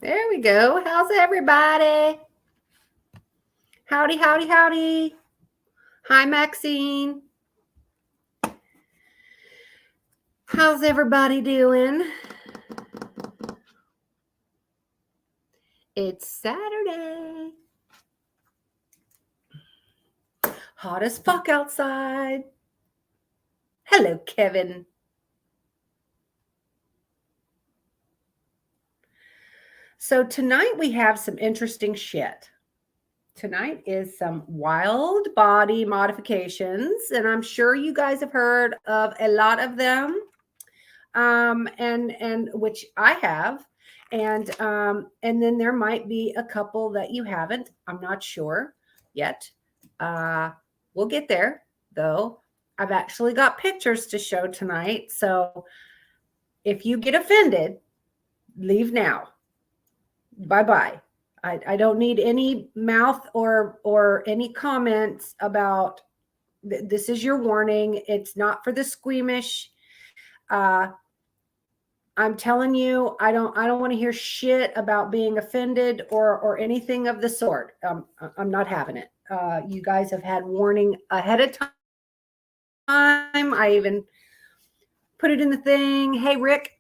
There we go. How's everybody? Howdy, howdy, howdy. Hi, Maxine. How's everybody doing? It's Saturday. Hot as fuck outside. Hello, Kevin. So tonight we have some interesting shit. Tonight is some wild body modifications, and I'm sure you guys have heard of a lot of them, and which I have, and then there might be a couple that you haven't. I'm not sure yet. We'll get there though. I've actually got pictures to show tonight, so if you get offended, leave now. Bye bye. I don't need any mouth or any comments about this is your warning. It's not for the squeamish. I'm telling you, I don't want to hear shit about being offended or anything of the sort. I'm not having it. You guys have had warning ahead of time. I even put it in the thing. Hey, Rick.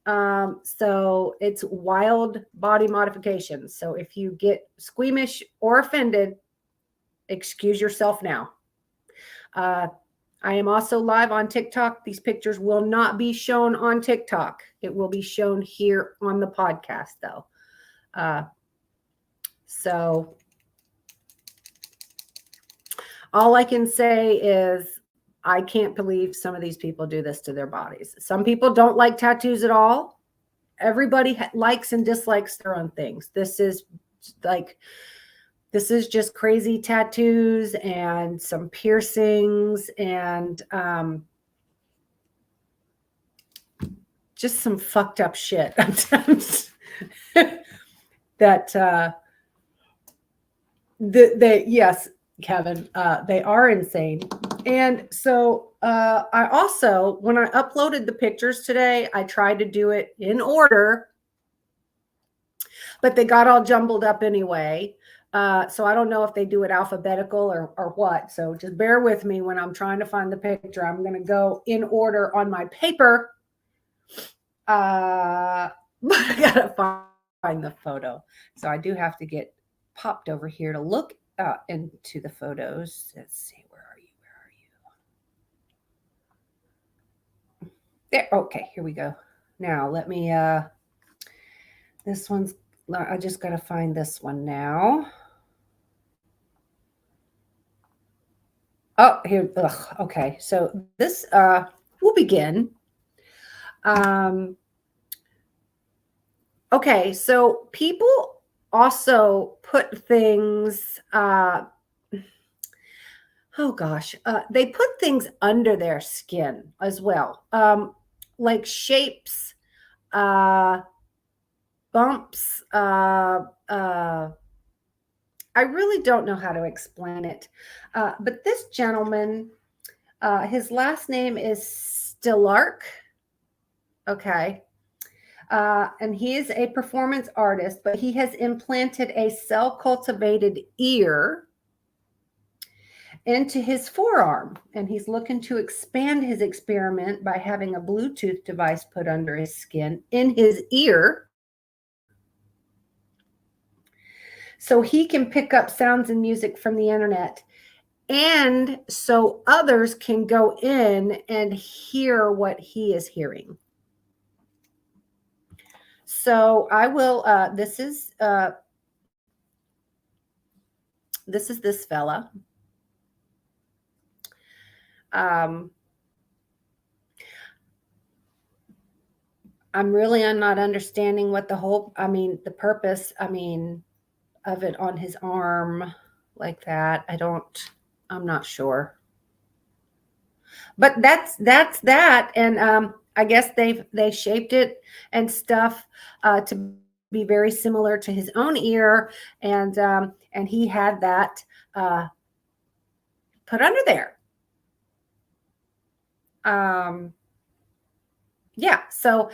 So it's wild body modifications. So if you get squeamish or offended, excuse yourself now. I am also live on TikTok. These pictures will not be shown on TikTok. It will be shown here on the podcast, though. So all I can say is I can't believe some of these people do this to their bodies. Some people don't like tattoos at all. Everybody likes and dislikes their own things. This is just crazy tattoos and some piercings and just some fucked up shit that yes, Kevin, they are insane. And so I also, when I uploaded the pictures today, I tried to do it in order, but they got all jumbled up anyway. So I don't know if they do it alphabetical or what. So just bear with me when I'm trying to find the picture. I'm going to go in order on my paper. But I got to find the photo. So I do have to get popped over here to look into the photos. Let's see. Where are you? There. Okay, here we go. Now let me, this one's, I just got to find this one now. Oh, here. Ugh, okay. So this will begin. Okay. So people also put things, oh gosh, they put things under their skin as well, like shapes, bumps, I really don't know how to explain it. But this gentleman, his last name is Stillark. Okay. And he is a performance artist, but he has implanted a cell cultivated ear into his forearm. And he's looking to expand his experiment by having a Bluetooth device put under his skin in his ear, so he can pick up sounds and music from the internet, and so others can go in and hear what he is hearing. So I will, this is this fella. I'm not understanding what the purpose, of it on his arm like that. I'm not sure. But that's that. And I guess they shaped it and stuff to be very similar to his own ear, and he had that put under there. Yeah. So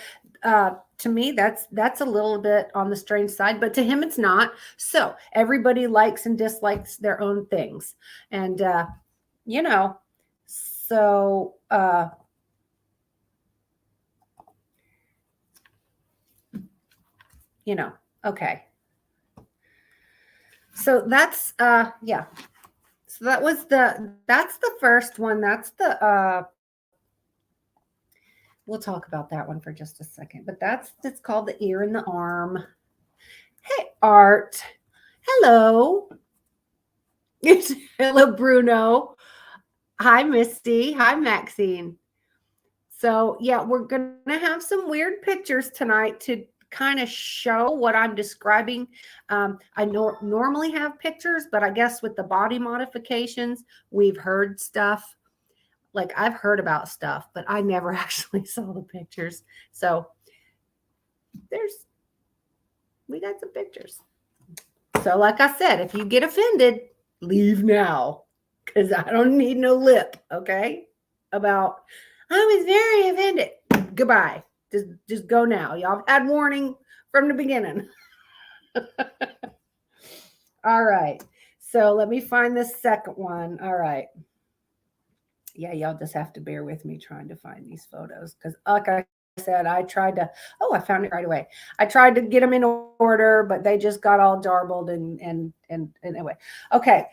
to me, that's a little bit on the strange side, but to him it's not. So everybody likes and dislikes their own things. And you know, so okay. So that's yeah. So that's the first one. That's the we'll talk about that one for just a second. But it's called the ear and the arm. Hey, Art. Hello. Hello, Bruno. Hi, Misty. Hi, Maxine. So, yeah, we're going to have some weird pictures tonight to kind of show what I'm describing. I normally have pictures, but I guess with the body modifications, we've heard stuff. Like I've heard about stuff, but I never actually saw the pictures. So, we got some pictures. So, like I said, if you get offended, leave now because I don't need no lip, okay? About, I was very offended. Goodbye. Just go now. Y'all had warning from the beginning. All right. So let me find the second one. All right. Yeah, y'all just have to bear with me trying to find these photos because, like I said, I tried to. Oh, I found it right away. I tried to get them in order, but they just got all darbled and anyway. Okay.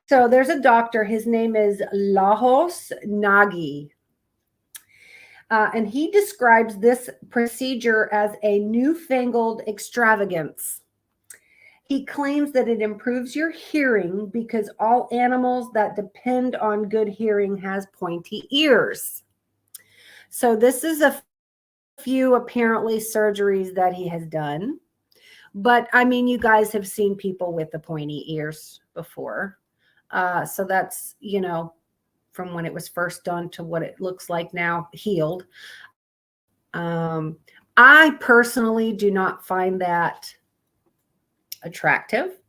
So there's a doctor. His name is Lajos Nagy. And he describes this procedure as a newfangled extravagance. He claims that it improves your hearing because all animals that depend on good hearing has pointy ears. So this is a few apparently surgeries that he has done. But I mean, you guys have seen people with the pointy ears before. So that's, from when it was first done to what it looks like now, healed. I personally do not find that attractive.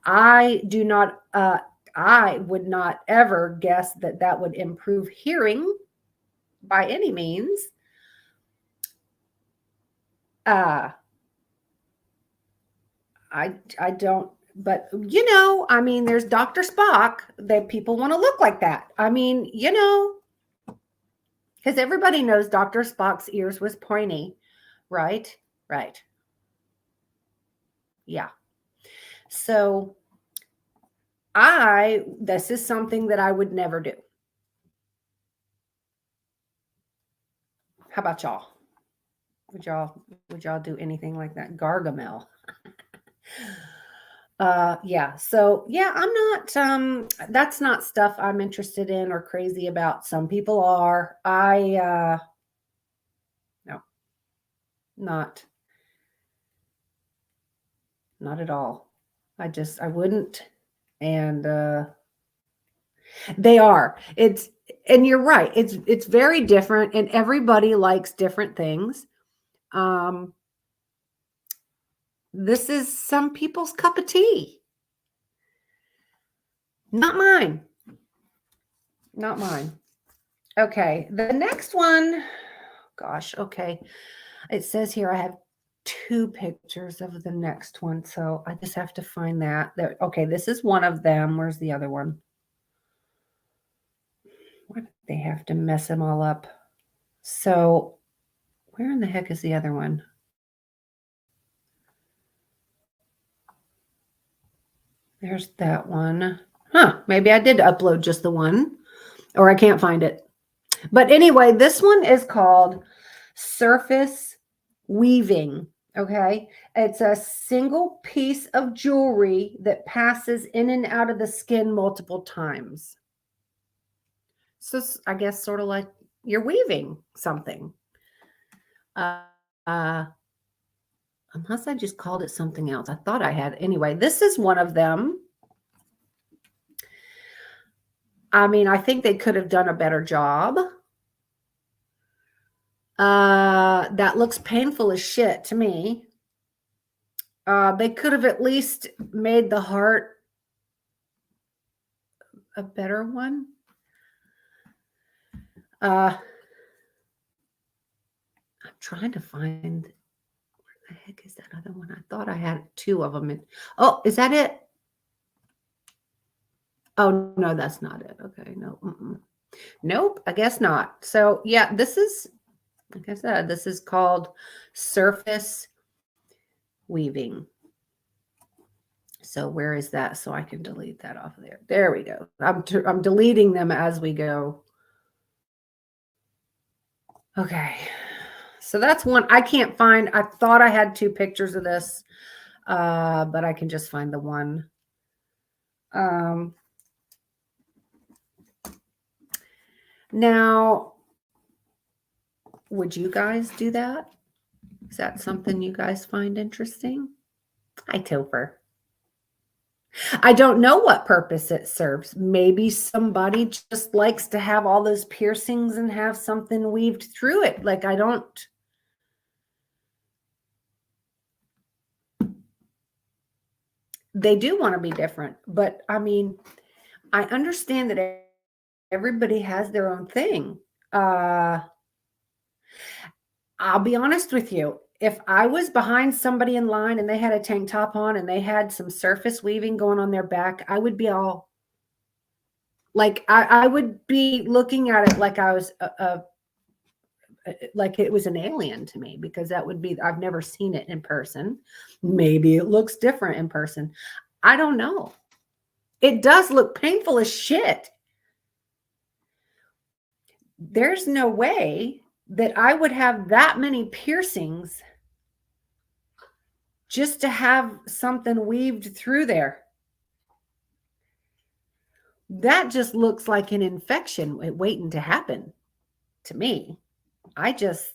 I do not, I would not ever guess that would improve hearing by any means. I don't, but I mean, there's Dr. Spock that people want to look like that. I mean, because everybody knows Dr. Spock's ears was pointy, right? Right. Yeah. So this is something that I would never do. How about y'all? Would y'all do anything like that? Gargamel. Yeah. So yeah, I'm not that's not stuff I'm interested in or crazy about. Some people are. No, not at all. I wouldn't. And they are. And you're right. It's very different and everybody likes different things. This is some people's cup of tea. Not mine. Not mine. Okay. The next one, gosh, okay. It says here I have 2 pictures of the next one, so I just have to find that. Okay, this is one of them. Where's the other one? Why did they have to mess them all up? So, where in the heck is the other one? There's that one. Huh, maybe I did upload just the one, or I can't find it. But anyway, this one is called surface weaving. Okay. It's a single piece of jewelry that passes in and out of the skin multiple times. So I guess sort of like you're weaving something. Unless I just called it something else. I thought I had. Anyway, this is one of them. I mean, I think they could have done a better job. That looks painful as shit to me. They could have at least made the heart a better one. I'm trying to find, where the heck is that other one? I thought I had two of them. Oh, is that it? Oh, no, that's not it. Okay, no. Nope, I guess not. So yeah, this is, like I said, this is called surface weaving. So where is that? So I can delete that off of there. There we go. I'm deleting them as we go. Okay. So that's one I can't find. I thought I had two pictures of this, but I can just find the one. Now, would you guys do that? Is that something you guys find interesting? Hi, Topher. I don't know what purpose it serves. Maybe somebody just likes to have all those piercings and have something weaved through it. Like, I don't. They do want to be different, but I mean, I understand that everybody has their own thing. I'll be honest with you. If I was behind somebody in line and they had a tank top on and they had some surface weaving going on their back, I would be all like, I would be looking at it like I was like it was an alien to me, because that would be, I've never seen it in person. Maybe it looks different in person. I don't know. It does look painful as shit. There's no way that I would have that many piercings just to have something weaved through there. That just looks like an infection waiting to happen to me. I just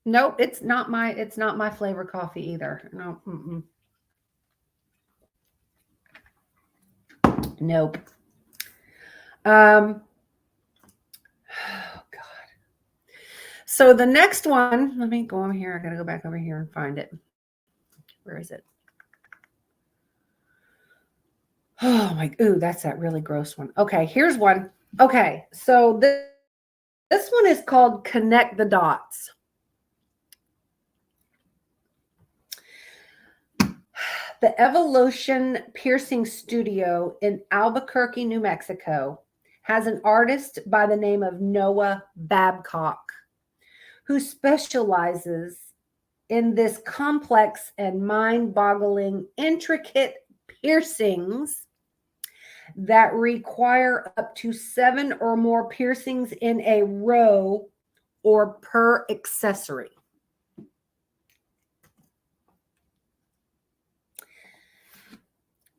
nope, it's not my flavor coffee either. No. Nope. Oh God. So the next one, let me go over here. I gotta go back over here and find it. Where is it? Oh my, ooh, that's that really gross one. Okay, here's one. Okay, so this one is called Connect the Dots. The Evolution Piercing Studio in Albuquerque, New Mexico, has an artist by the name of Noah Babcock, who specializes in this complex and mind-boggling, intricate piercings that require up to 7 or more piercings in a row or per accessory.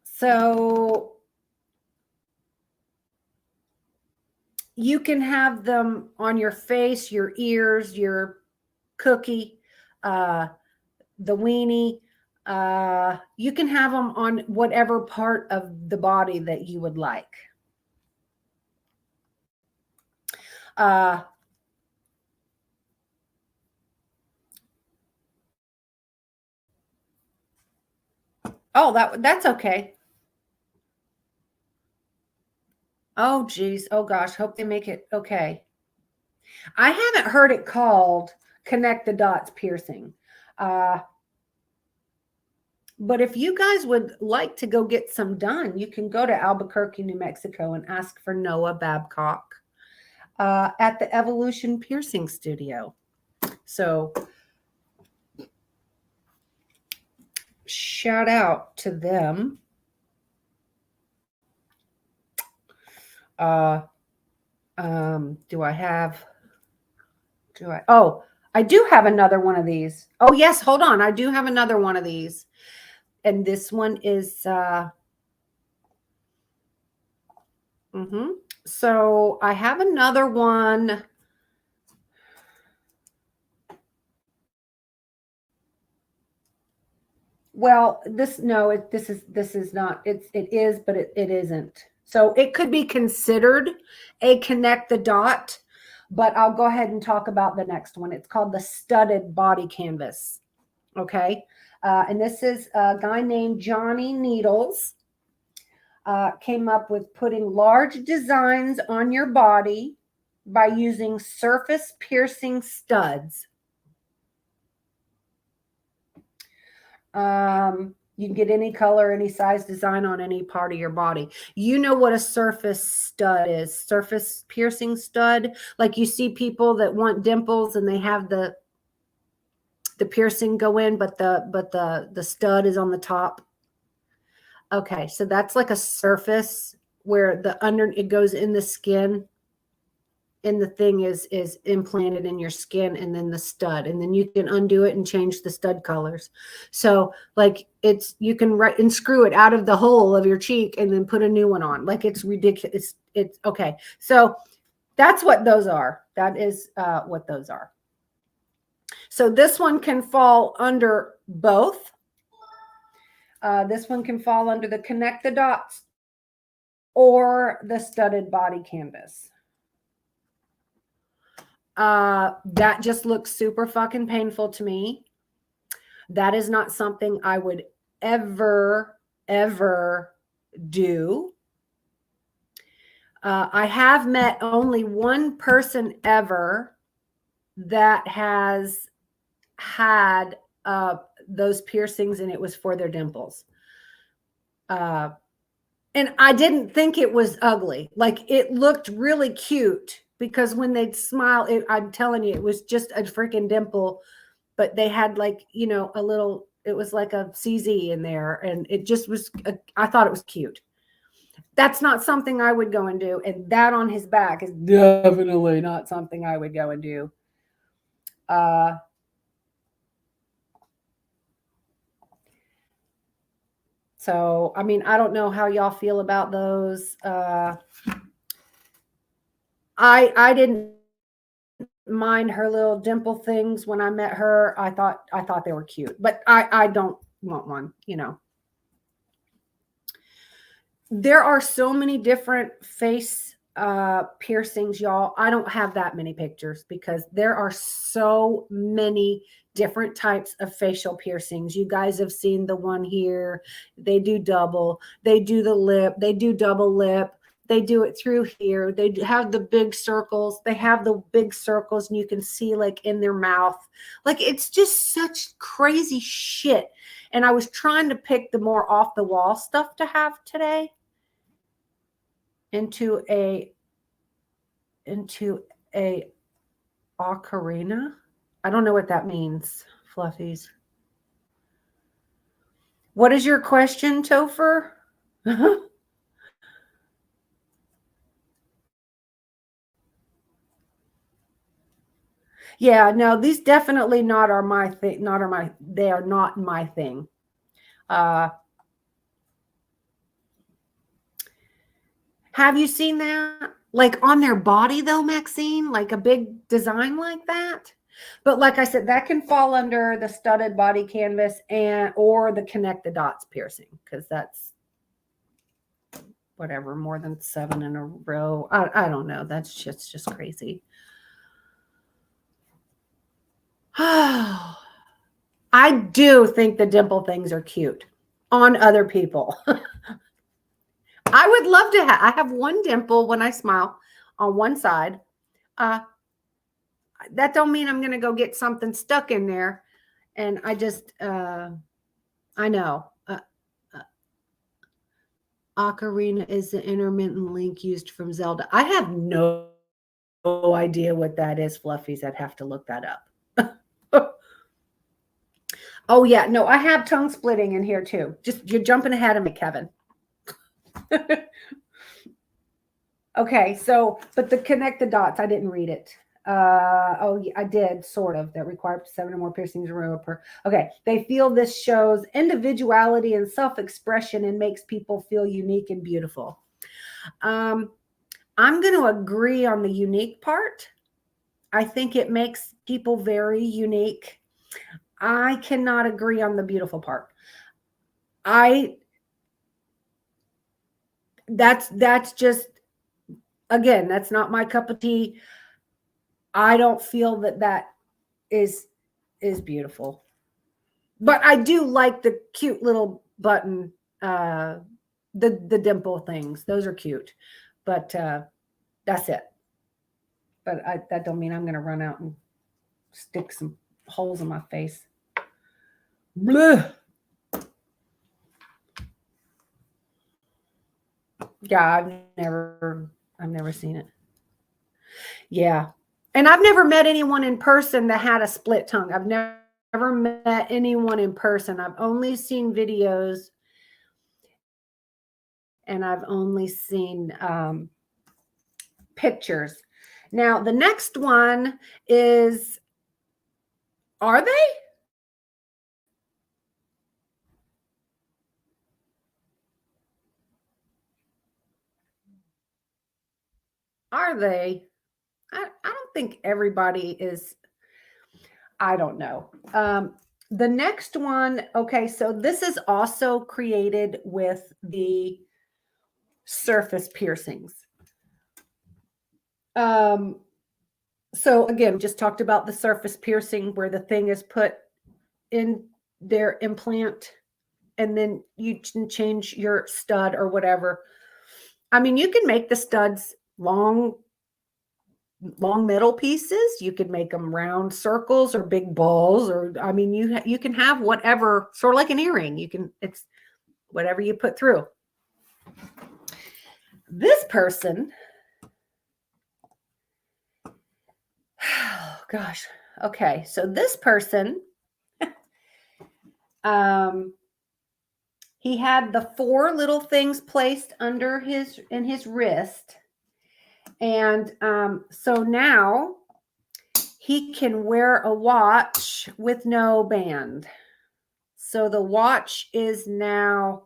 So you can have them on your face, your ears, your cookie, the weenie. You can have them on whatever part of the body that you would like. Oh, that's okay. Oh, geez. Oh, gosh. Hope they make it okay. I haven't heard it called Connect the Dots piercing. But if you guys would like to go get some done, you can go to Albuquerque, New Mexico and ask for Noah Babcock at the Evolution Piercing Studio. So shout out to them. I do have another one of these. Oh, yes, hold on. I do have another one of these. And this one is, so I have another one. Well, this is not, it is, but it isn't. So it could be considered a connect the dot, but I'll go ahead and talk about the next one. It's called the studded body canvas. Okay. And this is a guy named Johnny Needles. Came up with putting large designs on your body by using surface piercing studs. You can get any color, any size, design on any part of your body. You know what a surface stud is? Surface piercing stud. Like you see people that want dimples and they have the piercing go in, but the stud is on the top. Okay, so that's like a surface where it goes in the skin, and the thing is implanted in your skin, and then the stud, and then you can undo it and change the stud colors. So like you can write and screw it out of the hole of your cheek and then put a new one on. Like it's ridiculous. It's okay. So that's what those are. That is what those are. So this one can fall under both. This one can fall under the connect the dots or the studded body canvas. That just looks super fucking painful to me. That is not something I would ever do. I have met only one person ever that has had those piercings, and it was for their dimples. And I didn't think it was ugly. Like it looked really cute because when they'd smile, I'm telling you, it was just a freaking dimple, but they had like, you know, it was like a CZ in there, and it just was, I thought it was cute. That's not something I would go and do. And that on his back is definitely not something I would go and do. So, I mean, I don't know how y'all feel about those. I didn't mind her little dimple things when I met her. I thought they were cute, but I don't want one, you know. There are so many different face piercings, y'all. I don't have that many pictures because there are so many different types of facial piercings. You guys have seen the one here. They do double. They do the lip. They do double lip. They do it through here. They have the big circles. They have the big circles, and you can see like in their mouth. Like it's just such crazy shit. And I was trying to pick the more off the wall stuff to have today into a ocarina. I don't know what that means, Fluffies. What is your question, Topher? Yeah, no, these definitely not are my thing. They are not my thing. Have you seen that? Like on their body though, Maxine? Like a big design like that? But like I said, that can fall under the studded body canvas or the connect the dots piercing, because that's whatever, more than 7 in a row. I don't know. That's just crazy. I do think the dimple things are cute on other people. I would love to I have one dimple when I smile on one side. That don't mean I'm going to go get something stuck in there. And I just, I know. Ocarina is the intermittent link used from Zelda. I have no idea what that is, Fluffies. I'd have to look that up. Oh, yeah. No, I have tongue splitting in here too. Just you're jumping ahead of me, Kevin. Okay, so, but the connect the dots, I didn't read it. Oh, yeah, I did sort of. That required 7 or more piercings in a row per. Okay, they feel this shows individuality and self-expression and makes people feel unique and beautiful. I'm going to agree on the unique part. I think it makes people very unique. I cannot agree on the beautiful part. That's just, again, that's not my cup of tea. I don't feel that is beautiful, but I do like the cute little button, the dimple things. Those are cute, but that's it. but that don't mean I'm going to run out and stick some holes in my face. Bleh. Yeah, I've never seen it. Yeah. And I've never met anyone in person that had a split tongue. I've never met anyone in person. I've only seen videos, and I've only seen pictures. Now, the next one is, are they? Are they? I don't think everybody is. I don't know. The next one, okay, so this is also created with the surface piercings. So again, just talked about the surface piercing where the thing is put in their implant and then you can change your stud or whatever. I mean, you can make the studs long metal pieces. You could make them round circles or big balls, or I mean, you can have whatever, sort of like an earring. It's whatever you put through. This person, oh gosh, okay, so this person, he had the 4 little things placed under his wrist, and so now he can wear a watch with no band. So the watch is now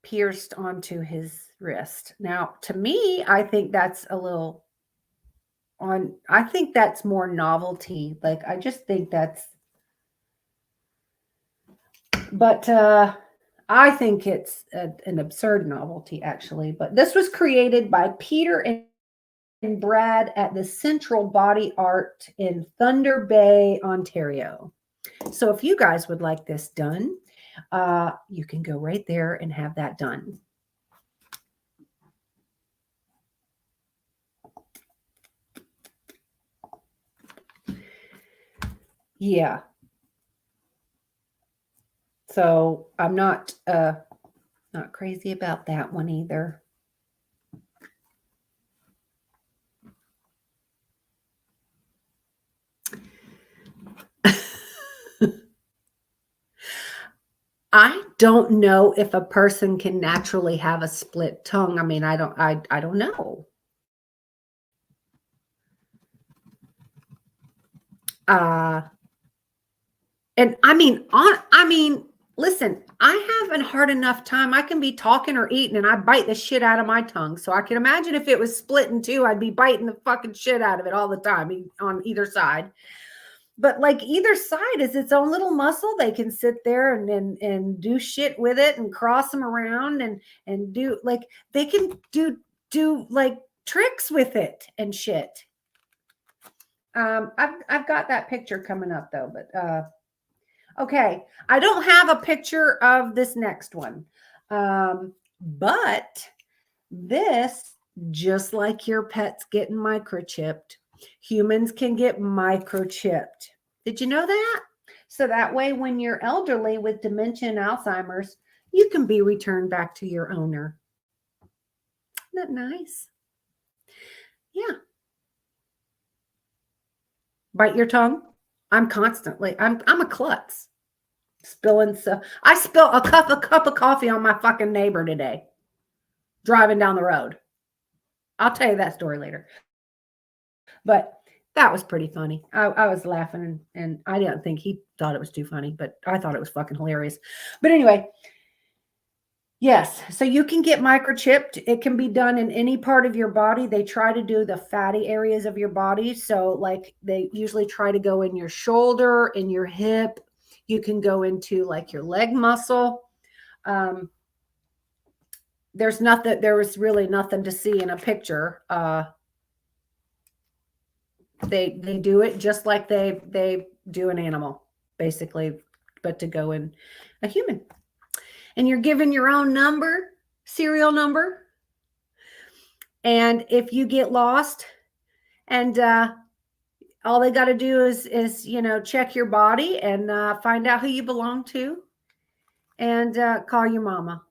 pierced onto his wrist. Now, to me, I think that's a little I think that's more novelty. Like, I just think that's, but I think it's an absurd novelty, actually. But this was created by Peter and Brad at the Central Body Art in Thunder Bay, Ontario. So if you guys would like this done, you can go right there and have that done. Yeah. So I'm not crazy about that one either. I don't know if a person can naturally have a split tongue. I mean, I don't know. And I mean, listen, I have a hard enough time. I can be talking or eating and I bite the shit out of my tongue. So I can imagine if it was split in two, I'd be biting the fucking shit out of it all the time on either side. But like either side is its own little muscle. They can sit there and do shit with it and cross them around and do like they can do like tricks with it and shit. I've got that picture coming up though, but okay, I don't have a picture of this next one, but this, just like your pets getting microchipped, humans can get microchipped. Did you know that? So that way, when you're elderly with dementia and Alzheimer's, you can be returned back to your owner. Isn't that nice? Yeah. Bite your tongue. I'm a klutz. Spilling stuff. I spilled a cup of coffee on my fucking neighbor today, driving down the road. I'll tell you that story later. But that was pretty funny. I was laughing and I didn't think he thought it was too funny, but I thought it was fucking hilarious. But anyway, yes. So you can get microchipped. It can be done in any part of your body. They try to do the fatty areas of your body. So like they usually try to go in your shoulder, in your hip. You can go into like your leg muscle. There was really nothing to see in a picture. They do it just like they do an animal, basically, but to go in a human. And you're given your own number, serial number. And if you get lost and all they got to do is check your body and find out who you belong to and call your mama.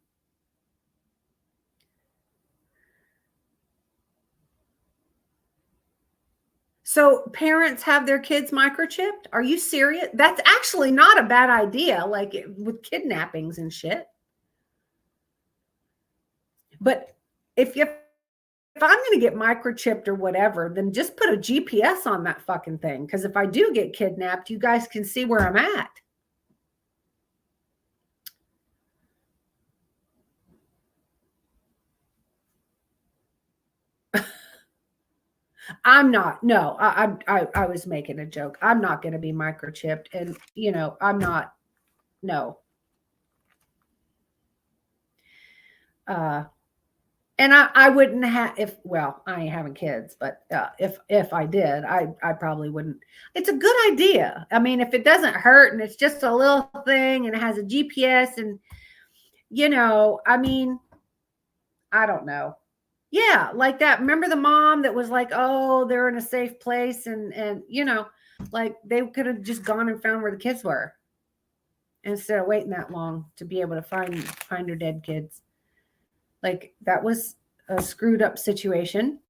So parents have their kids microchipped? Are you serious? That's actually not a bad idea, like with kidnappings and shit. But if I'm going to get microchipped or whatever, then just put a GPS on that fucking thing. Because if I do get kidnapped, you guys can see where I'm at. I'm not. No, I was making a joke. I'm not going to be microchipped, and I'm not. No. And I wouldn't have I ain't having kids, but if I did, I probably wouldn't. It's a good idea. I mean, if it doesn't hurt and it's just a little thing and it has a GPS and I mean, I don't know. Yeah, like that. Remember the mom that was like, "Oh, they're in a safe place," and like they could have just gone and found where the kids were instead of waiting that long to be able to find her dead kids. Like that was a screwed up situation.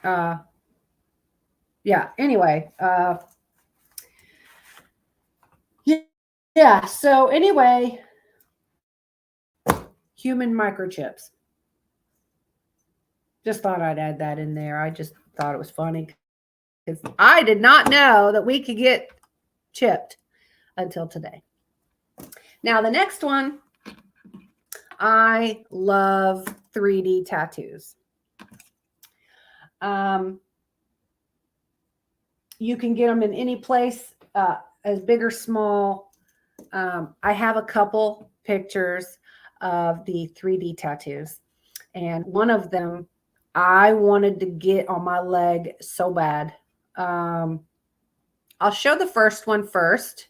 Yeah, anyway, yeah, so anyway, human microchips. Just thought I'd add that in there. I just thought it was funny because I did not know that we could get chipped until today. Now, the next one, I love 3D tattoos. You can get them in any place, as big or small. I have a couple pictures of the 3D tattoos, and one of them I wanted to get on my leg so bad. I'll show the first one first,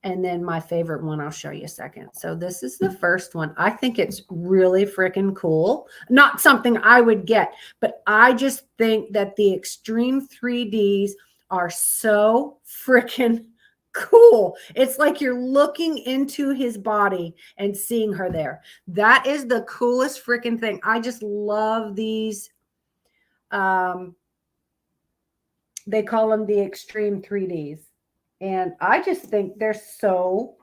and then my favorite one I'll show you second. So this is the first one. I think it's really freaking cool. Not something I would get, but I just think that the extreme 3Ds are so freaking cool. It's like you're looking into his body and seeing her there. That is the coolest freaking thing. I just love these. They call them the extreme 3Ds. And I just think they're so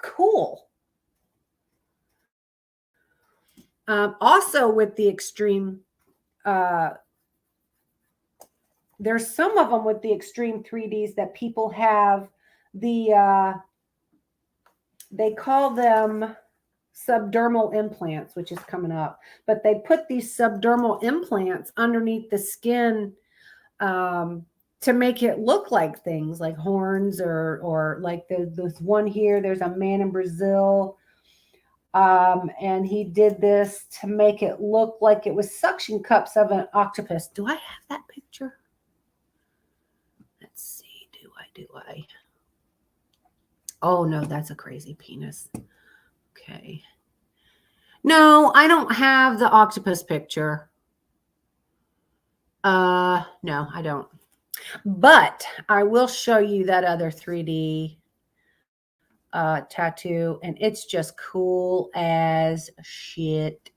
cool. Also with the extreme, there's some of them with the extreme 3Ds that people have the, they call them subdermal implants, which is coming up, but they put these subdermal implants underneath the skin to make it look like things like horns or like there's one here. There's a man in Brazil, and he did this to make it look like it was suction cups of an octopus. Do I have that picture? Let's see. Do I? Oh no, that's a crazy penis. Okay. No, I don't have the octopus picture. No, I don't. But I will show you that other 3D tattoo, and it's just cool as shit.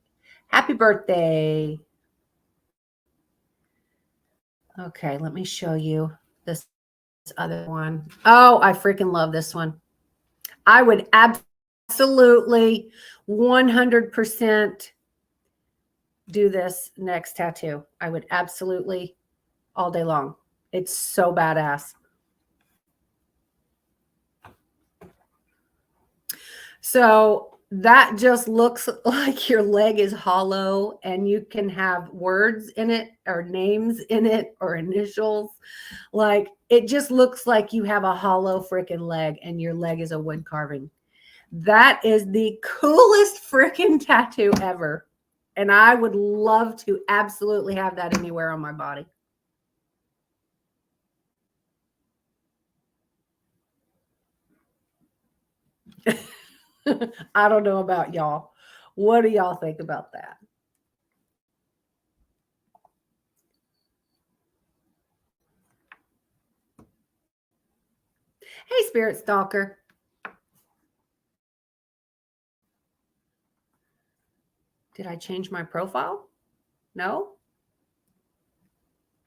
Happy birthday. Okay, let me show you this other one. Oh, I freaking love this one. I would absolutely 100% do this next tattoo. I would absolutely all day long. It's so badass. So that just looks like your leg is hollow and you can have words in it or names in it or initials. Like it just looks like you have a hollow freaking leg and your leg is a wood carving. That is the coolest freaking tattoo ever. And I would love to absolutely have that anywhere on my body. I don't know about y'all. What do y'all think about that? Hey, Spirit Stalker. Did I change my profile? No?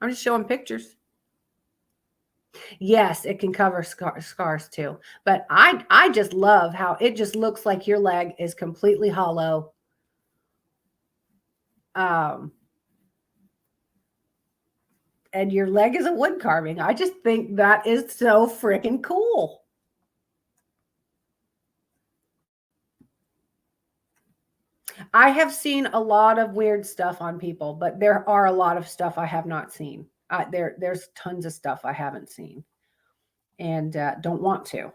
I'm just showing pictures. Yes, it can cover scars too. But I just love how it just looks like your leg is completely hollow. Um, and your leg is a wood carving. I just think that is so freaking cool. I have seen a lot of weird stuff on people, but there are a lot of stuff I have not seen. There's tons of stuff I haven't seen and don't want to.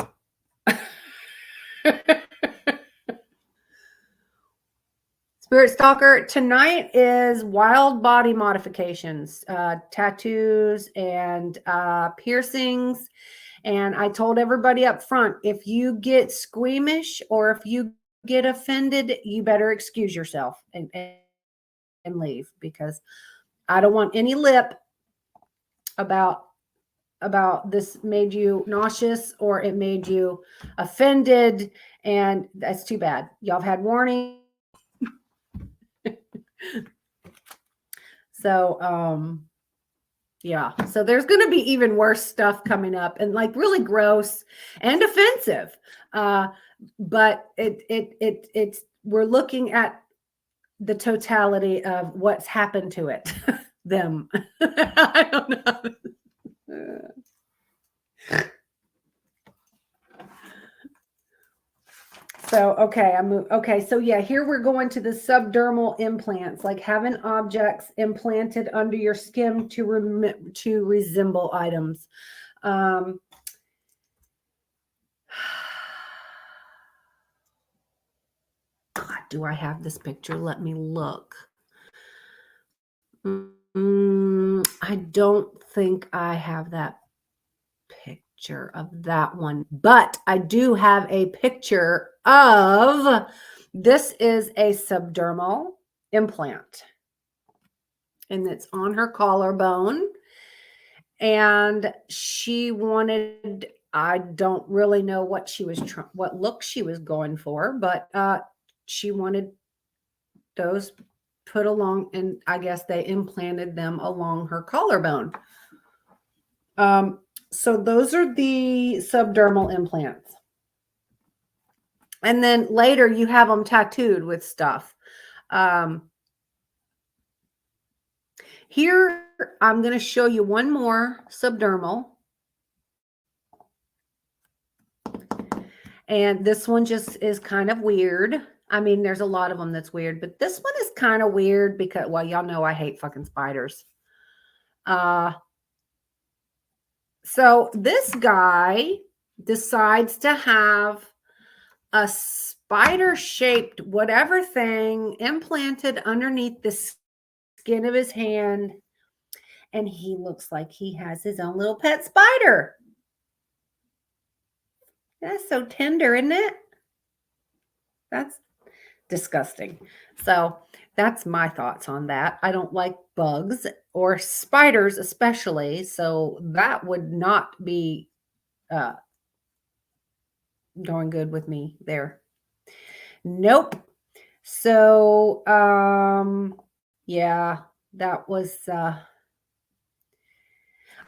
Spirit Stalker, tonight is wild body modifications, tattoos and piercings. And I told everybody up front, if you get squeamish or if you get offended, you better excuse yourself and leave, because I don't want any lip about this made you nauseous or it made you offended, and that's too bad. Y'all have had warning. So yeah, so there's going to be even worse stuff coming up, and like really gross and offensive. But it's we're looking at the totality of what's happened to it. Them. I don't know. So, okay, okay. So yeah, here we're going to the subdermal implants, like having objects implanted under your skin to resemble items. God, do I have this picture? Let me look. I don't think I have that picture of that one, but I do have a picture of this is a subdermal implant, and it's on her collarbone, and she wanted, I don't really know what she was what look she was going for, but she wanted those put along, and I guess they implanted them along her collarbone. So those are the subdermal implants. And then later you have them tattooed with stuff. Here, I'm going to show you one more subdermal. And this one just is kind of weird. I mean, there's a lot of them that's weird, but this one is kind of weird because, well, y'all know I hate fucking spiders. So this guy decides to have a spider-shaped whatever thing implanted underneath the skin of his hand, and he looks like he has his own little pet spider. That's so tender, isn't it? That's disgusting. So that's my thoughts on that. I don't like bugs or spiders especially, so that would not be going good with me there. Nope. So yeah, that was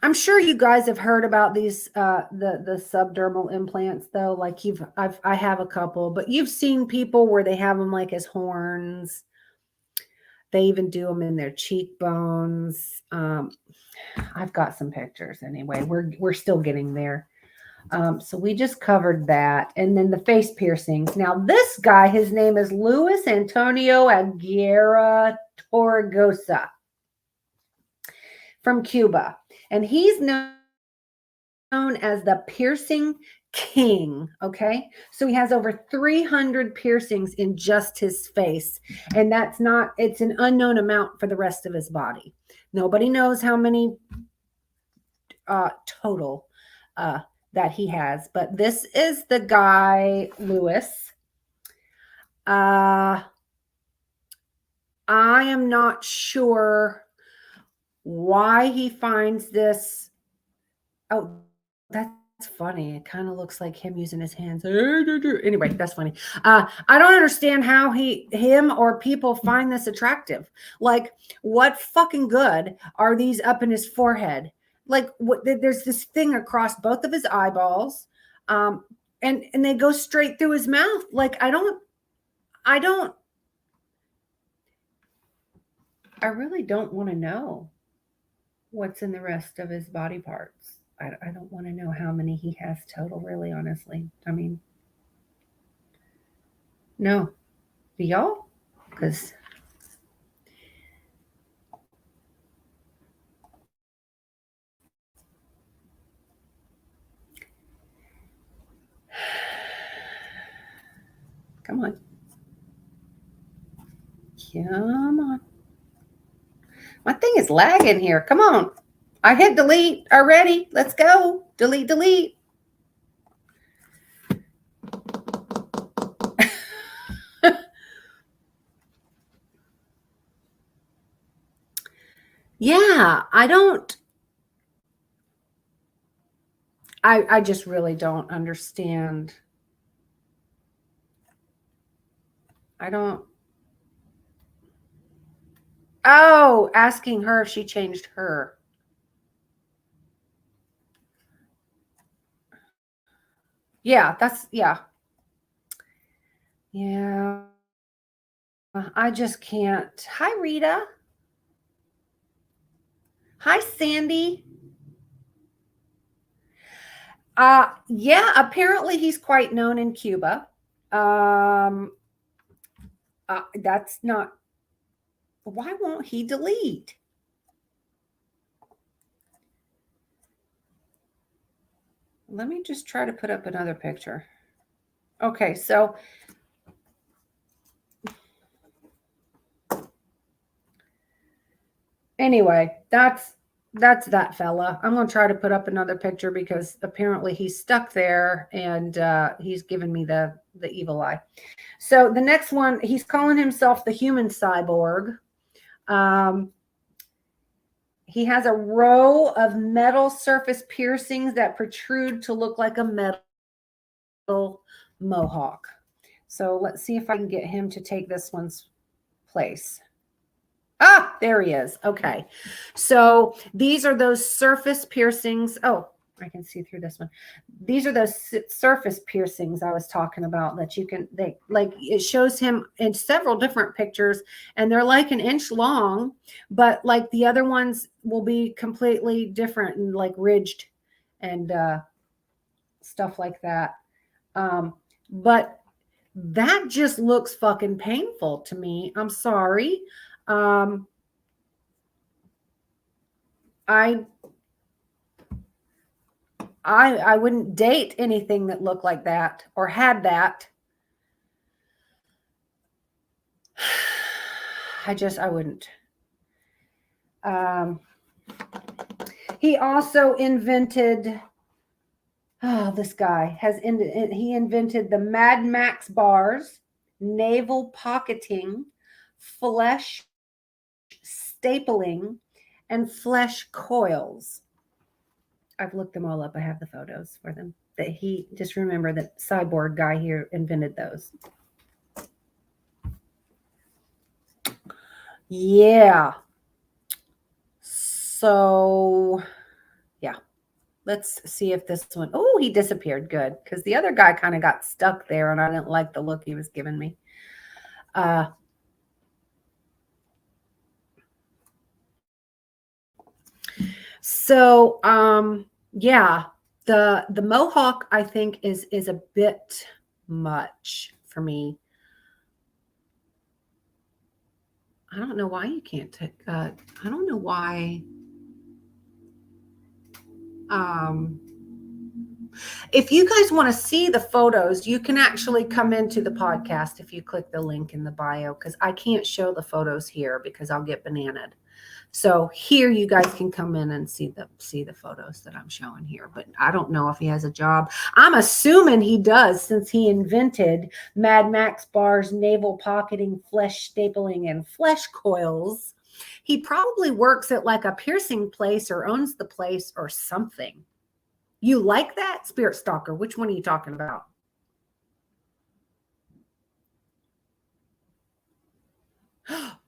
I'm sure you guys have heard about these the subdermal implants though. Like I have a couple, but you've seen people where they have them like as horns. They even do them in their cheekbones. I've got some pictures anyway. We're still getting there. So we just covered that. And then the face piercings. Now this guy, his name is Luis Antonio Aguirre Torregosa from Cuba. And he's known as the piercing king. Okay. So he has over 300 piercings in just his face. And that's not, it's an unknown amount for the rest of his body. Nobody knows how many total that he has. But this is the guy, Luis. I am not sure why he finds this. Oh, that's funny. It kind of looks like him using his hands. Anyway, that's funny. I don't understand how him or people find this attractive. Like, what fucking good are these up in his forehead? Like, there's this thing across both of his eyeballs, and they go straight through his mouth. Like, I don't, I really don't want to know what's in the rest of his body parts. I don't want to know how many he has total, really, honestly. I mean, no. Do y'all? Because come on. Come on. My thing is lagging here. Come on. I hit delete already. Let's go. Delete, delete. Yeah, I just really don't understand. I don't. Oh, asking her if she changed her. Yeah, yeah. Yeah. I just can't. Hi, Rita. Hi, Sandy. Yeah, apparently he's quite known in Cuba. Um, that's not. Why won't he delete? Let me just try to put up another picture. Okay, so anyway, that's that fella. I'm gonna try to put up another picture because apparently he's stuck there and he's giving me the evil eye. So the next one, he's calling himself the human cyborg. Um, he has a row of metal surface piercings that protrude to look like a metal mohawk. So let's see if I can get him to take this one's place. Ah, there he is. Okay. So these are those surface piercings. Oh, I can see through this one. These are those surface piercings I was talking about that they like, it shows him in several different pictures and they're like an inch long, but like the other ones will be completely different and like ridged and stuff like that. But that just looks fucking painful to me. I'm sorry. Um, I I wouldn't date anything that looked like that or had that. I wouldn't. Um, he also invented. Oh, this guy he invented the Mad Max bars, naval pocketing, flesh stapling, and flesh coils. I've looked them all up. I have the photos for them. That he just remember that cyborg guy here invented those. Yeah. So, yeah. Let's see if this one. Oh, he disappeared. Good. Because the other guy kind of got stuck there and I didn't like the look he was giving me. So, yeah, the mohawk I think is a bit much for me. I don't know why you can't take. I don't know why. Um, If you guys want to see the photos, you can actually come into the podcast if you click the link in the bio, because I can't show the photos here because I'll get bananaed. So here you guys can come in and see the photos that I'm showing here. But I don't know if he has a job. I'm assuming he does, since he invented Mad Max bars, navel pocketing, flesh stapling, and flesh coils. He probably works at like a piercing place or owns the place or something. You like that, Spirit Stalker? Which one are you talking about?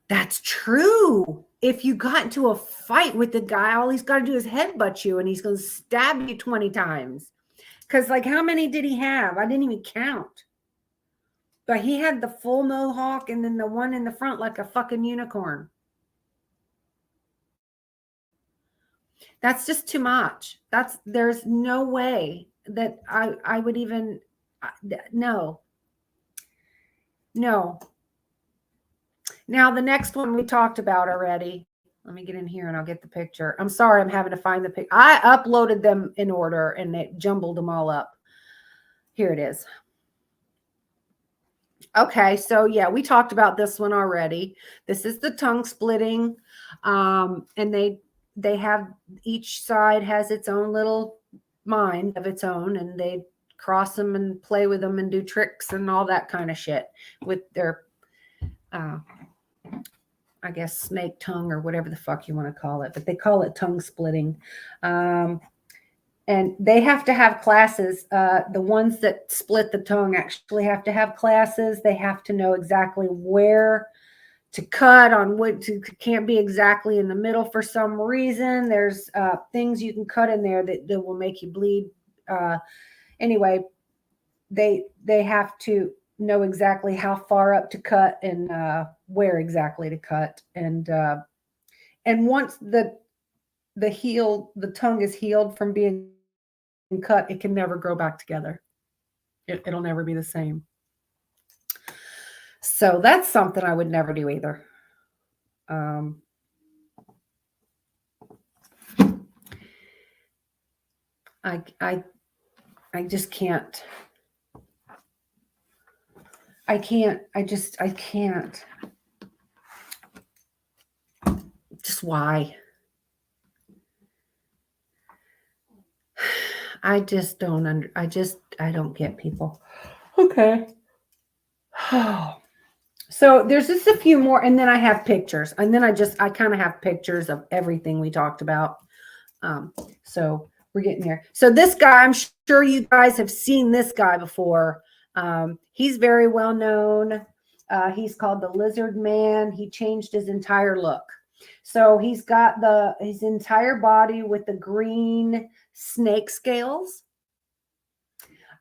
That's true. If you got into a fight with the guy, all he's got to do is headbutt you and he's going to stab you 20 times. Because, like, how many did he have? I didn't even count. But he had the full mohawk and then the one in the front like a fucking unicorn. That's just too much. There's no way that I would even, no. No. Now, the next one we talked about already. Let me get in here and I'll get the picture. I'm sorry, I'm having to find the picture. I uploaded them in order and it jumbled them all up. Here it is. Okay, so yeah, we talked about this one already. This is the tongue splitting. And they have, each side has its own little mind of its own, and they cross them and play with them and do tricks and all that kind of shit with their I guess snake tongue or whatever the fuck you want to call it, but they call it tongue splitting. And they have to have classes. The ones that split the tongue actually have to have classes. They have to know exactly where to cut, on what to, can't be exactly in the middle for some reason. There's things you can cut in there that will make you bleed. Anyway, they have to know exactly how far up to cut and where exactly to cut. And once the tongue is healed from being cut, it can never grow back together. It'll never be the same. So that's something I would never do either. I just can't. I can't. Just why? I just don't I don't get people. Okay. So there's just a few more, and then I have pictures, and then I kind of have pictures of everything we talked about. So we're getting there. So this guy, I'm sure you guys have seen this guy before. He's very well known. He's called the Lizard Man. He changed his entire look. So he's got his entire body with the green snake scales,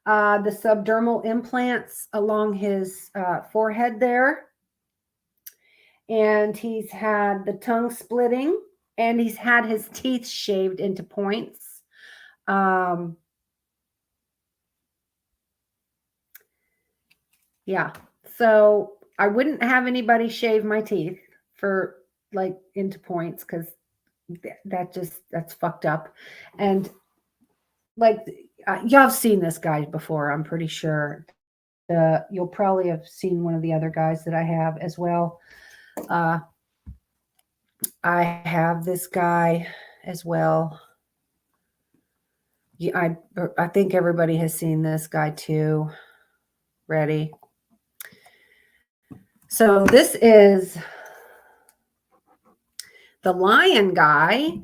the subdermal implants along his forehead there. And he's had the tongue splitting, and he's had his teeth shaved into points. Yeah. So I wouldn't have anybody shave my teeth for like into points, because that's fucked up. And like, y'all have seen this guy before, I'm pretty sure. You'll probably have seen one of the other guys that I have as well. I have this guy as well. Yeah, I think everybody has seen this guy too. Ready? So this is the lion guy.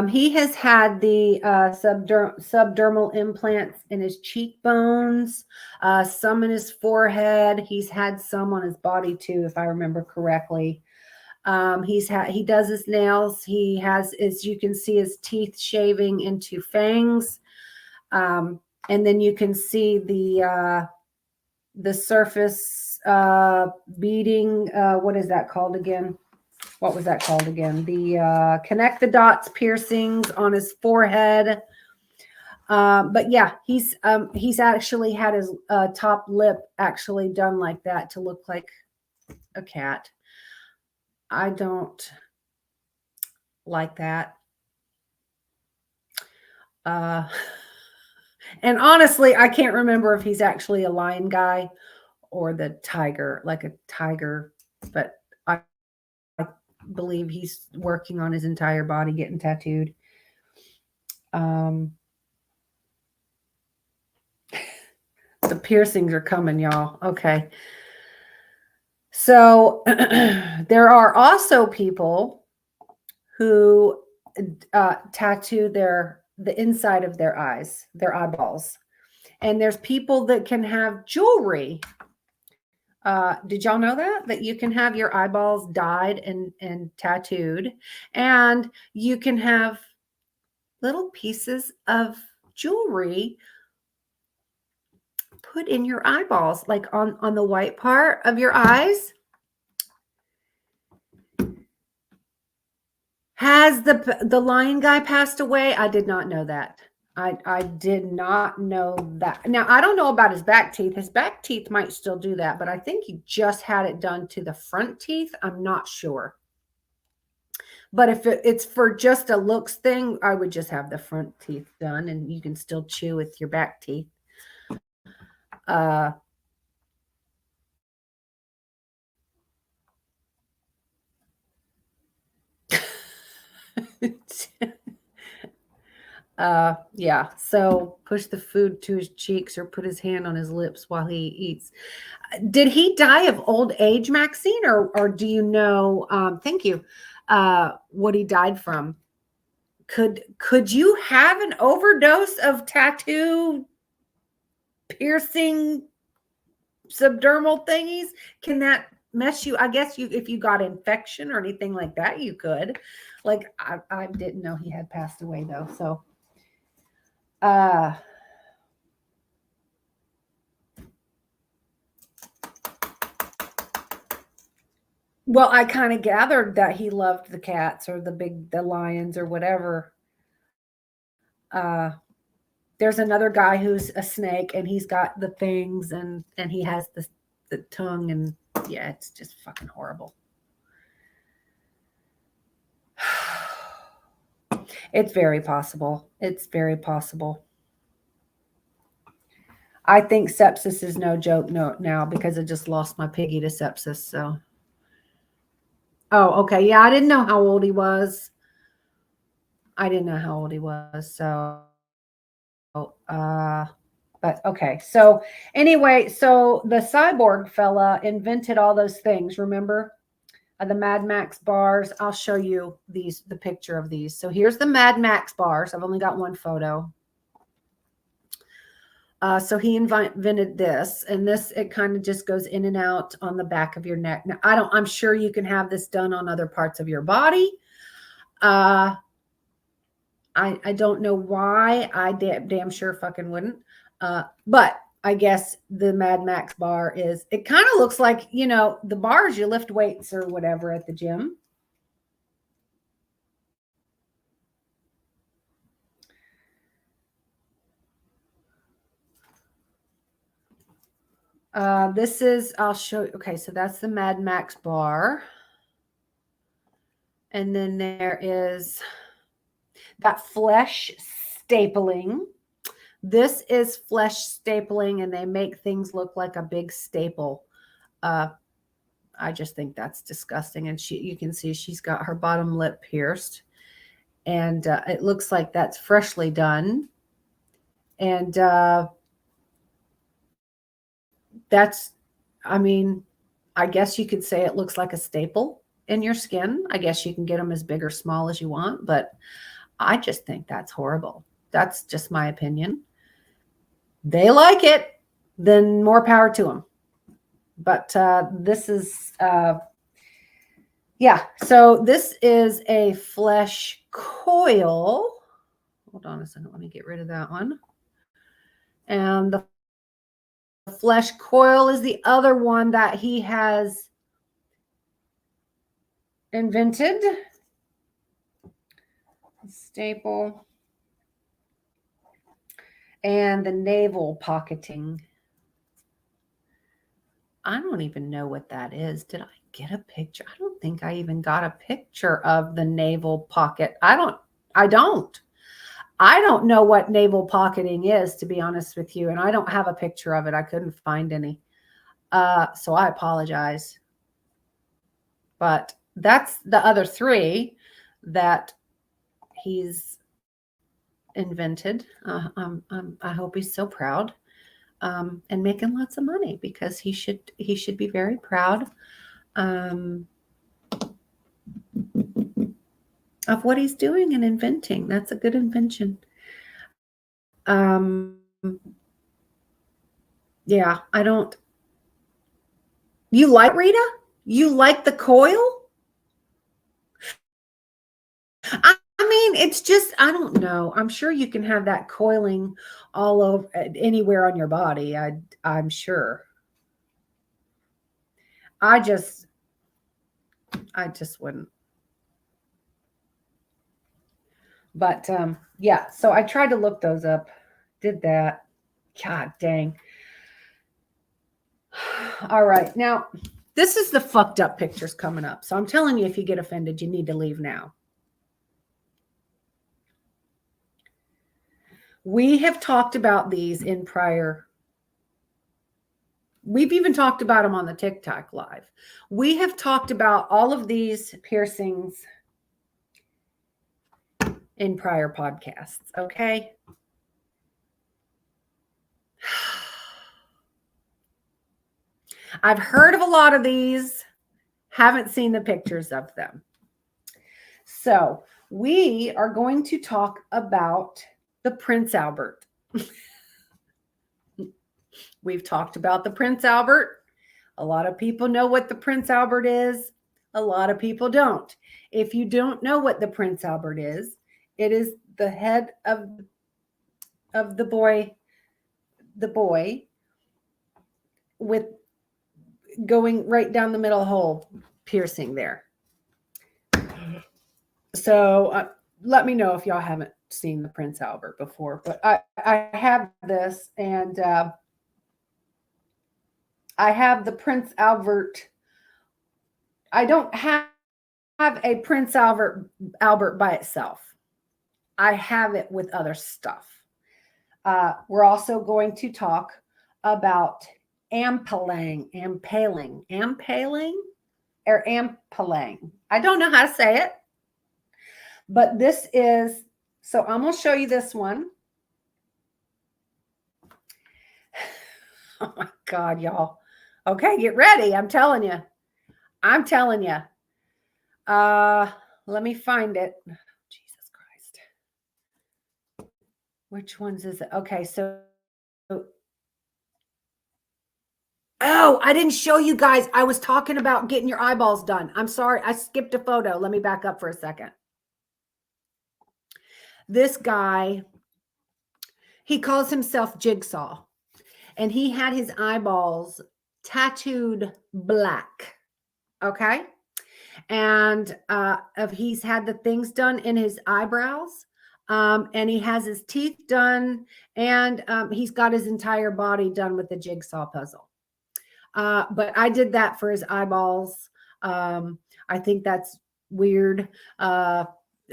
He has had the subdermal implants in his cheekbones, some in his forehead. He's had some on his body too, if I remember correctly. He does his nails. He has, as you can see, his teeth shaving into fangs. And then you can see the surface beading. What is that called again? What was that called again? The connect the dots piercings on his forehead. But yeah, he's actually had his top lip actually done like that to look like a cat. I don't like that. And honestly, I can't remember if he's actually a lion guy or the tiger, like a tiger, but I believe he's working on his entire body getting tattooed. Um, the piercings are coming, y'all. Okay. So there are also people who tattoo the inside of their eyes, their eyeballs. And there's people that can have jewelry. Did y'all know that you can have your eyeballs dyed and tattooed, and you can have little pieces of jewelry put in your eyeballs, like on the white part of your eyes. Has the lion guy passed away? I did not know that. I did not know that. Now, I don't know about his back teeth. His back teeth might still do that, but I think he just had it done to the front teeth. I'm not sure. But if it's for just a looks thing, I would just have the front teeth done, and you can still chew with your back teeth. Uh, yeah. So push the food to his cheeks or put his hand on his lips while he eats. Did he die of old age, Maxine, or do you know? Thank you. What he died from? Could you have an overdose of tattoo piercing subdermal thingies? Can that mess you? I guess you, if you got infection or anything like that, you could. Like I didn't know he had passed away though. So well, I kind of gathered that he loved the cats or the lions or whatever. Uh there's another guy who's a snake and he's got the things and he has the tongue, and yeah, it's just fucking horrible. It's very possible. It's very possible. I think sepsis is no joke now because I just lost my piggy to sepsis. So, oh, okay. Yeah, I didn't know how old he was. I didn't know how old he was. So, but okay. So, anyway, so the cyborg fella invented all those things. Remember the Mad Max bars? I'll show you the picture of these. So here's the Mad Max bars. I've only got one photo. So he invented this, and this, it kind of just goes in and out on the back of your neck. Now, I'm sure you can have this done on other parts of your body. I don't know why. I damn sure fucking wouldn't. But I guess the Mad Max bar is, it kind of looks like, the bars you lift weights or whatever at the gym. This is, I'll show you. Okay, so that's the Mad Max bar. And then there is that flesh stapling. This is flesh stapling, and they make things look like a big staple. I just think that's disgusting. And you can see she's got her bottom lip pierced, and it looks like that's freshly done. And that's, I mean, I guess you could say it looks like a staple in your skin. I guess you can get them as big or small as you want, but I just think that's horrible. That's just my opinion. They like it, then more power to them. But this is, yeah. So this is a flesh coil. Hold on a second. Let me get rid of that one. And the flesh coil is the other one that he has invented. Staple. And the navel pocketing. I don't even know what that is. Did I get a picture? I don't think I even got a picture of the navel pocket. I don't. I don't know what navel pocketing is, to be honest with you, and I don't have a picture of it. I couldn't find any. So I apologize. But that's the other three that he's invented. I hope he's so proud, and making lots of money, because he should be very proud, um, of what he's doing and inventing. That's a good invention. Um, yeah, I don't. You like Rita? You like the coil? I mean, it's just, I don't know. I'm sure you can have that coiling all over anywhere on your body. I'm sure. I just I just wouldn't. But yeah, so I tried to look those up. Did that. God dang. All right. Now, this is the fucked up pictures coming up. So I'm telling you, if you get offended, you need to leave now. We have talked about these in prior. We've even talked about them on the TikTok live. We have talked about all of these piercings in prior podcasts, okay? I've heard of a lot of these, haven't seen the pictures of them. So we are going to talk about the Prince Albert. We've talked about the Prince Albert. A lot of people know what the Prince Albert is. A lot of people don't. If you don't know what the Prince Albert is, it is the head of the boy with going right down the middle hole, piercing there. So let me know if y'all haven't seen the Prince Albert before, but I have this, and I have the Prince Albert. I don't have a Prince Albert by itself. I have it with other stuff. We're also going to talk about ampaling, or ampaling. I don't know how to say it, but this is, so I'm going to show you this one. Oh my God, y'all. Okay, get ready. I'm telling you. Let me find it. Jesus Christ. Which ones is it? Okay, so oh, I didn't show you guys. I was talking about getting your eyeballs done. I'm sorry. I skipped a photo. Let me back up for a second. This guy, he calls himself Jigsaw, and he had his eyeballs tattooed black. Okay. And he's had the things done in his eyebrows, and he has his teeth done, and he's got his entire body done with the jigsaw puzzle. But I did that for his eyeballs. I think that's weird.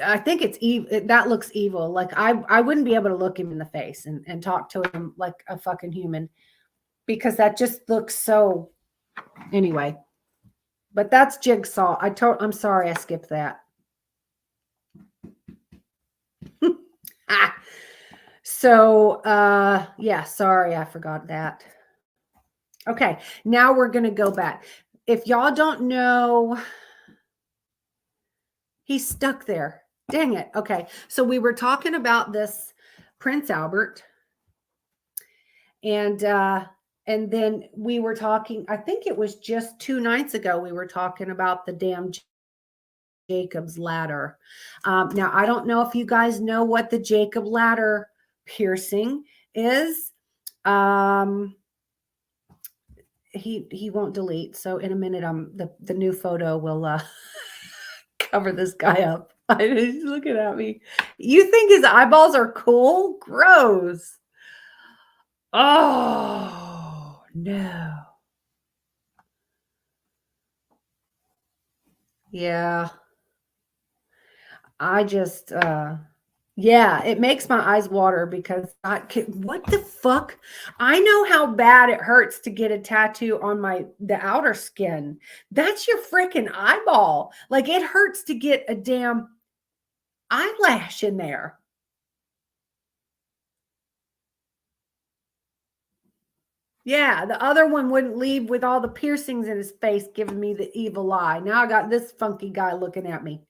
I think it's evil. That looks evil. Like I wouldn't be able to look him in the face and talk to him like a fucking human, because that just looks so. Anyway, but that's Jigsaw. I'm sorry I skipped that. So yeah, sorry I forgot that. Okay, now we're going to go back. If y'all don't know, he's stuck there. Dang it. Okay, so we were talking about this Prince Albert, and then we were talking, I think it was just 2 nights ago, we were talking about the damn Jacob's ladder. Now, I don't know if you guys know what the Jacob ladder piercing is. He won't delete. So in a minute, the new photo will cover this guy up. He's looking at me. You think his eyeballs are cool? Gross. Oh no. Yeah. I just Yeah, it makes my eyes water because what the fuck? I know how bad it hurts to get a tattoo on the outer skin. That's your freaking eyeball. Like it hurts to get a damn eyelash in there. Yeah, the other one wouldn't leave with all the piercings in his face giving me the evil eye. Now I got this funky guy looking at me.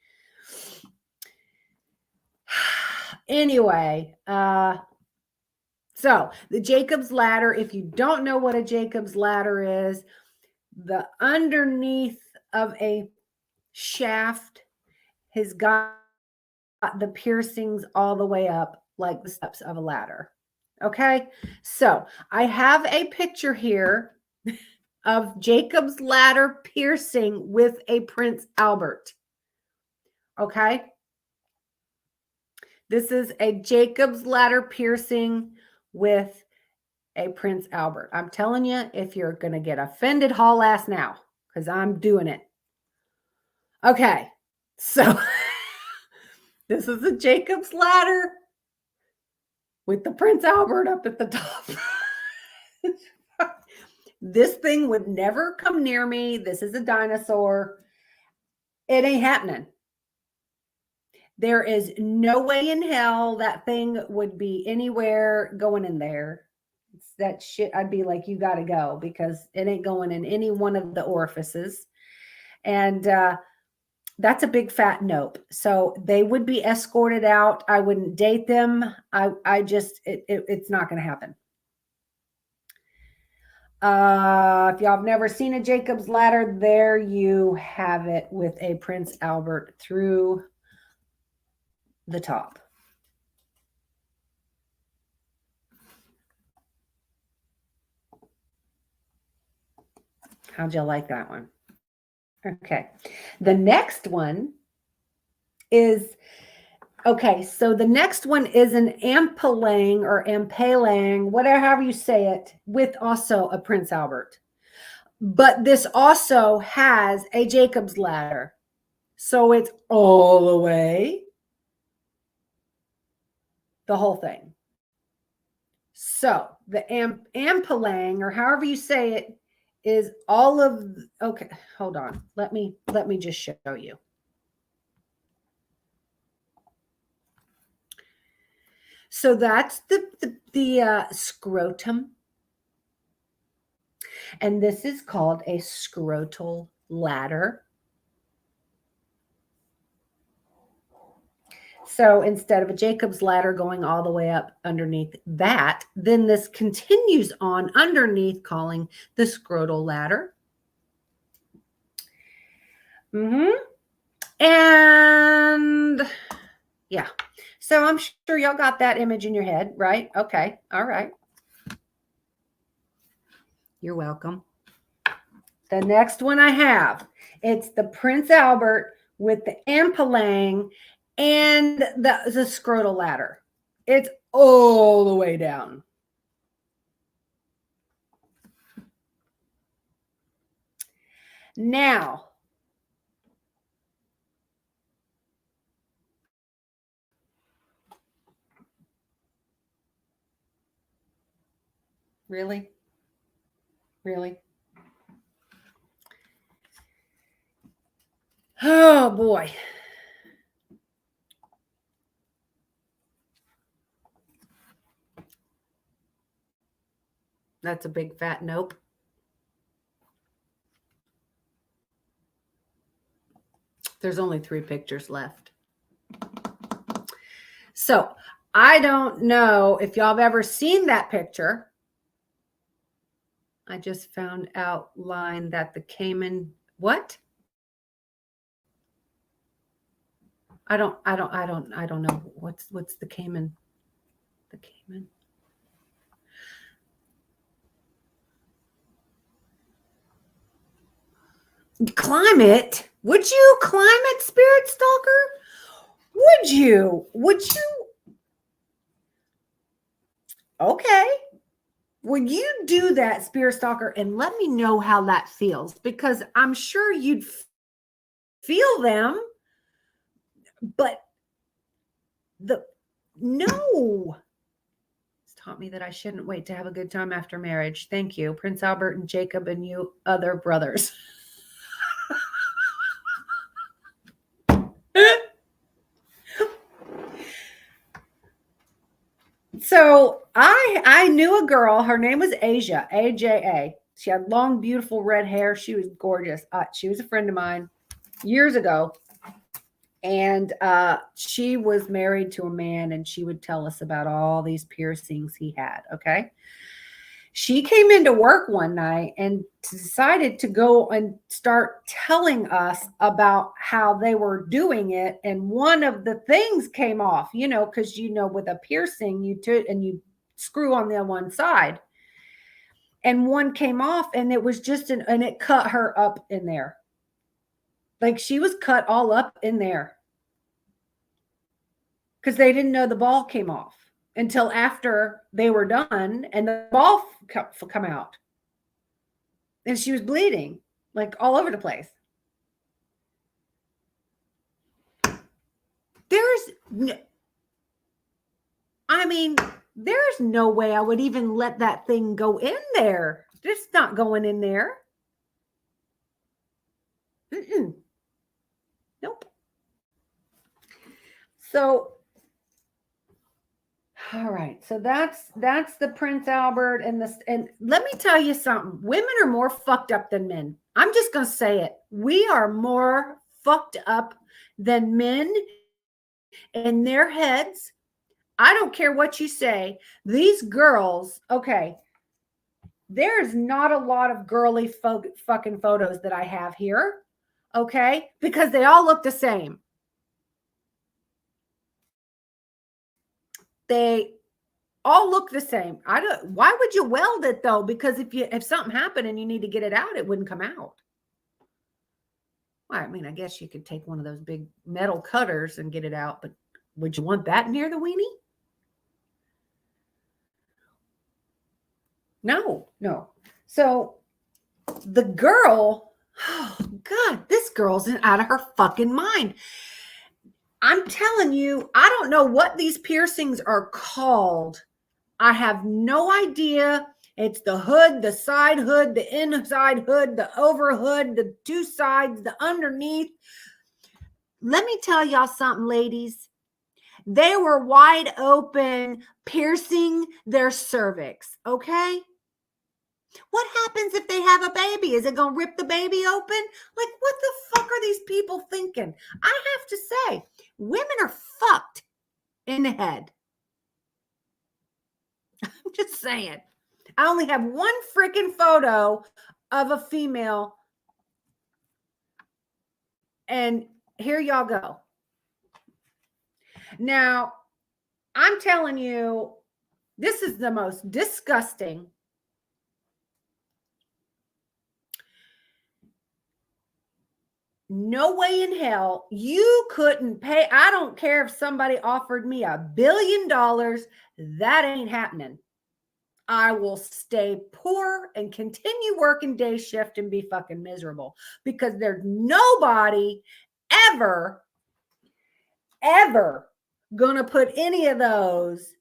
Anyway, so the Jacob's ladder, if you don't know what a Jacob's ladder is, the underneath of a shaft has got the piercings all the way up like the steps of a ladder. Okay, so I have a picture here of Jacob's ladder piercing with a Prince Albert. Okay, this is a Jacob's ladder piercing with a Prince Albert. I'm telling you, if you're going to get offended, haul ass now, because I'm doing it. Okay, so this is a Jacob's ladder with the Prince Albert up at the top. This thing would never come near me. This is a dinosaur. It ain't happening. There is no way in hell that thing would be anywhere going in there. It's that shit. I'd be like, you got to go because it ain't going in any one of the orifices. And that's a big fat nope. So they would be escorted out. I wouldn't date them. I just, it's not going to happen. If y'all have never seen a Jacob's ladder, there you have it with a Prince Albert through the top. How'd y'all like that one? Okay. The next one is, okay, so the next one is an ampalang or ampalang, whatever you say it, with also a Prince Albert. But this also has a Jacob's ladder. So it's all the way, the whole thing. So the ampalang, or however you say it, is all of, okay, hold on. Let me just show you. So that's the scrotum. And this is called a scrotal ladder. So instead of a Jacob's ladder going all the way up underneath that, then this continues on underneath, calling the scrotal ladder. And yeah, so I'm sure y'all got that image in your head, right? Okay, all right. You're welcome. The next one I have, it's the Prince Albert with the ampalang and the scrotal ladder. It's all the way down. Now, really? Really? Oh boy. That's a big fat nope. There's only 3 pictures left. So I don't know if y'all have ever seen that picture. I just found outline that the Cayman, what? I don't know. What's the Cayman? The Cayman. Climb it? Would you climb it, Spirit Stalker? Would you? Okay. Would you do that, Spirit Stalker, and let me know how that feels? Because I'm sure you'd feel them, but No. It's taught me that I shouldn't wait to have a good time after marriage. Thank you, Prince Albert and Jacob and you other brothers. So I knew a girl. Her name was Asia, AJA. She had long, beautiful red hair. She was gorgeous. She was a friend of mine years ago, and she was married to a man, and she would tell us about all these piercings he had. Okay. She came into work one night and decided to go and start telling us about how they were doing it. And one of the things came off, because with a piercing, you screw on the one side, and one came off, and it was and it cut her up in there. Like she was cut all up in there because they didn't know the ball came off until after they were done and the ball come out. And she was bleeding like all over the place. There's no way I would even let that thing go in there. It's not going in there. Nope. So, all right. So that's the Prince Albert and let me tell you something. Women are more fucked up than men. I'm just going to say it. We are more fucked up than men in their heads. I don't care what you say. These girls, okay, there's not a lot of girly fucking photos that I have here, okay, because they all look the same. They all look the same. Why would you weld it though? Because if something happened and you need to get it out, it wouldn't come out. Well, I mean, I guess you could take one of those big metal cutters and get it out, but would you want that near the weenie? No. So the girl, oh God, this girl's out of her fucking mind. I'm telling you, I don't know what these piercings are called. I have no idea. It's the hood, the side hood, the inside hood, the over hood, the two sides, the underneath. Let me tell y'all something, ladies. They were wide open, piercing their cervix, okay? What happens if they have a baby? Is it going to rip the baby open? Like, what the fuck are these people thinking? I have to say, women are fucked in the head. I'm just saying. I only have one freaking photo of a female. And here y'all go. Now, I'm telling you, this is the most disgusting. No way in hell you couldn't pay. I don't care if somebody offered me $1 billion. That ain't happening. I will stay poor and continue working day shift and be fucking miserable because there's nobody ever gonna put any of those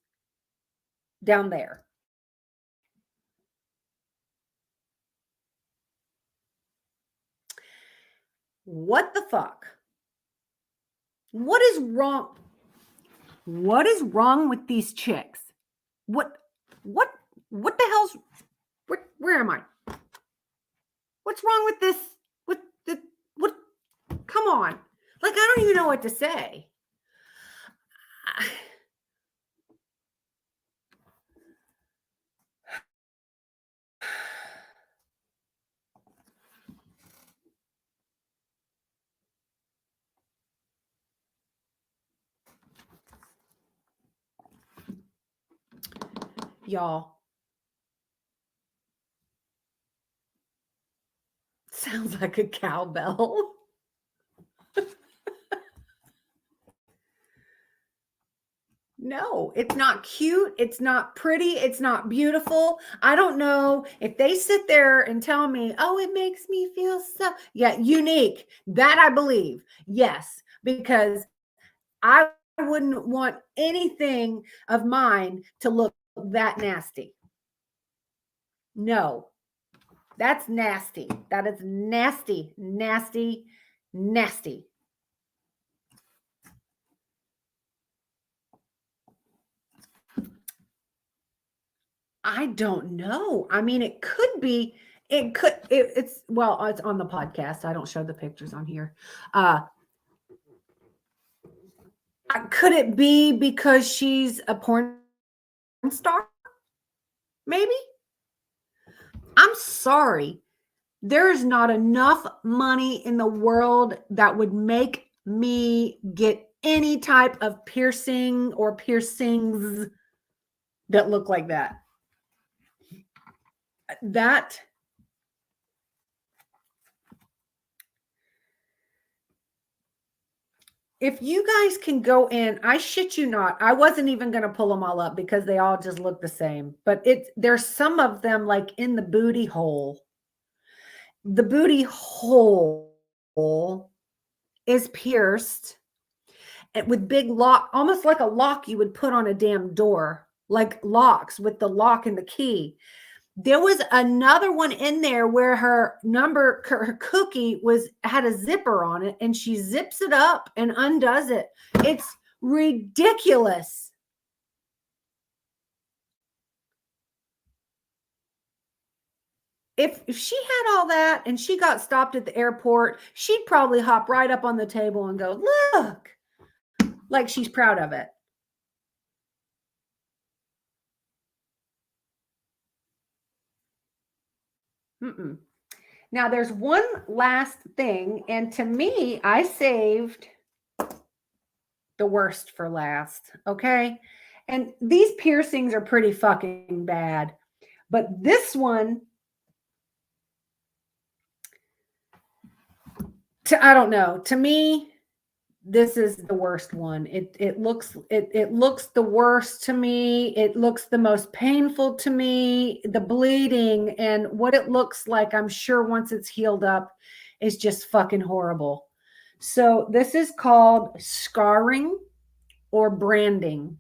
down there. What the fuck? What is wrong? What is wrong with these chicks? What the hell's where am I? What's wrong with this? What come on. Like I don't even know what to say. Y'all. Sounds like a cowbell. No, it's not cute. It's not pretty. It's not beautiful. I don't know if they sit there and tell me, oh, it makes me feel so, yeah, unique. That I believe. Yes, because I wouldn't want anything of mine to look that nasty. No, that's nasty. That is nasty, nasty, nasty. I don't know. I mean, it could be, it's, well, it's on the podcast. I don't show the pictures on here. Could it be because she's a porn star? Maybe. I'm sorry. There's not enough money in the world that would make me get any type of piercing or piercings that look like that. That if you guys can go in, I shit you not, I wasn't even going to pull them all up because they all just look the same. But there's some of them like in the booty hole. The booty hole is pierced with big lock, almost like a lock you would put on a damn door, like locks with the lock and the key. There was another one in there where her cookie had a zipper on it, and she zips it up and undoes it. It's ridiculous. If she had all that and she got stopped at the airport, she'd probably hop right up on the table and go, look, like she's proud of it. Mm-mm. Now, there's one last thing, and to me, I saved the worst for last, okay? And these piercings are pretty fucking bad, but this one, I don't know. To me, this is the worst one. It looks the worst to me. It looks the most painful to me. The bleeding and what it looks like, I'm sure once it's healed up, is just fucking horrible. So this is called scarring or branding.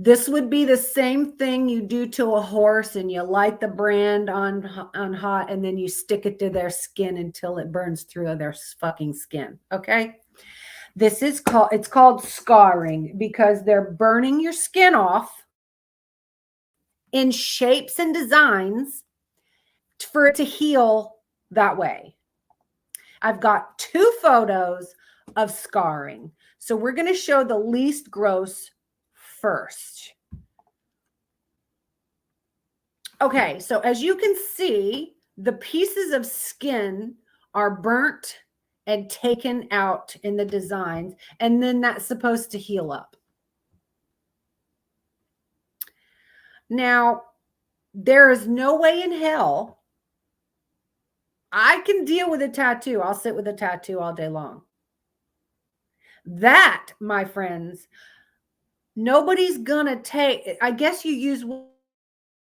This would be the same thing you do to a horse, and you light the brand on hot, and then you stick it to their skin until it burns through their fucking skin. Okay. It's called scarring because they're burning your skin off in shapes and designs for it to heal that way. I've got 2 photos of scarring. So we're going to show the least gross first. Okay, so as you can see, the pieces of skin are burnt and taken out in the designs, and then that's supposed to heal up. Now, there is no way in hell I can deal with a tattoo. I'll sit with a tattoo all day long. That, my friends, nobody's gonna take. I guess you use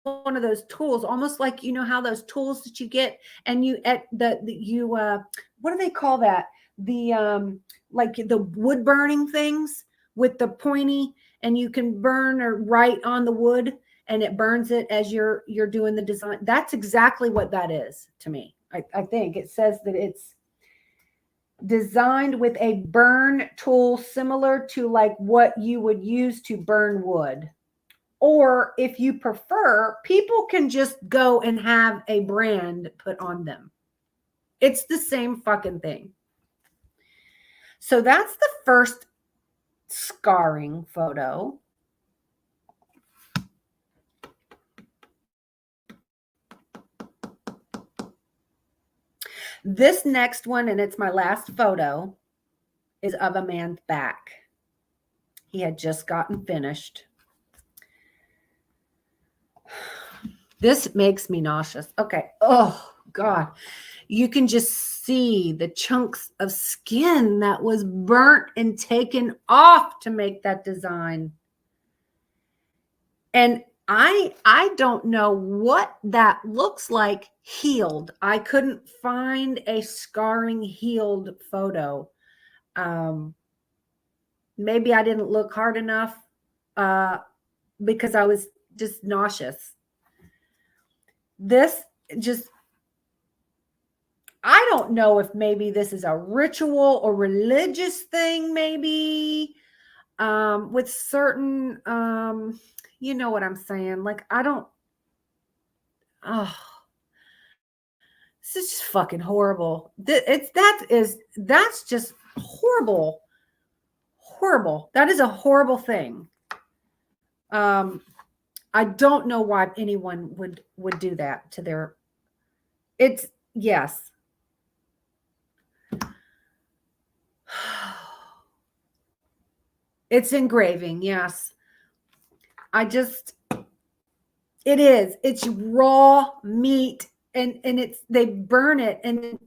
one of those tools, almost like, you know how those tools that you get and you at what do they call that? The like the wood burning things with the pointy, and you can burn or write on the wood and it burns it as you're doing the design. That's exactly what that is to me. I think it says that it's designed with a burn tool similar to like what you would use to burn wood. Or if you prefer, people can just go and have a brand put on them. It's the same fucking thing. So that's the first scarring photo. This next one, and it's my last photo, is of a man's back. He had just gotten finished. This makes me nauseous. Okay. Oh, God. You can just see the chunks of skin that was burnt and taken off to make that design. And I don't know what that looks like healed. I couldn't find a scarring healed photo. maybe I didn't look hard enough because I was just nauseous. This just, I don't know if maybe this is a ritual or religious thing, maybe with certain, you know what I'm saying? Like, I don't, oh, this is just fucking horrible. That's just horrible. Horrible. That is a horrible thing. I don't know why anyone would do that to their, it's, yes. It's engraving, yes. It is. It's raw meat, and it's, they burn it and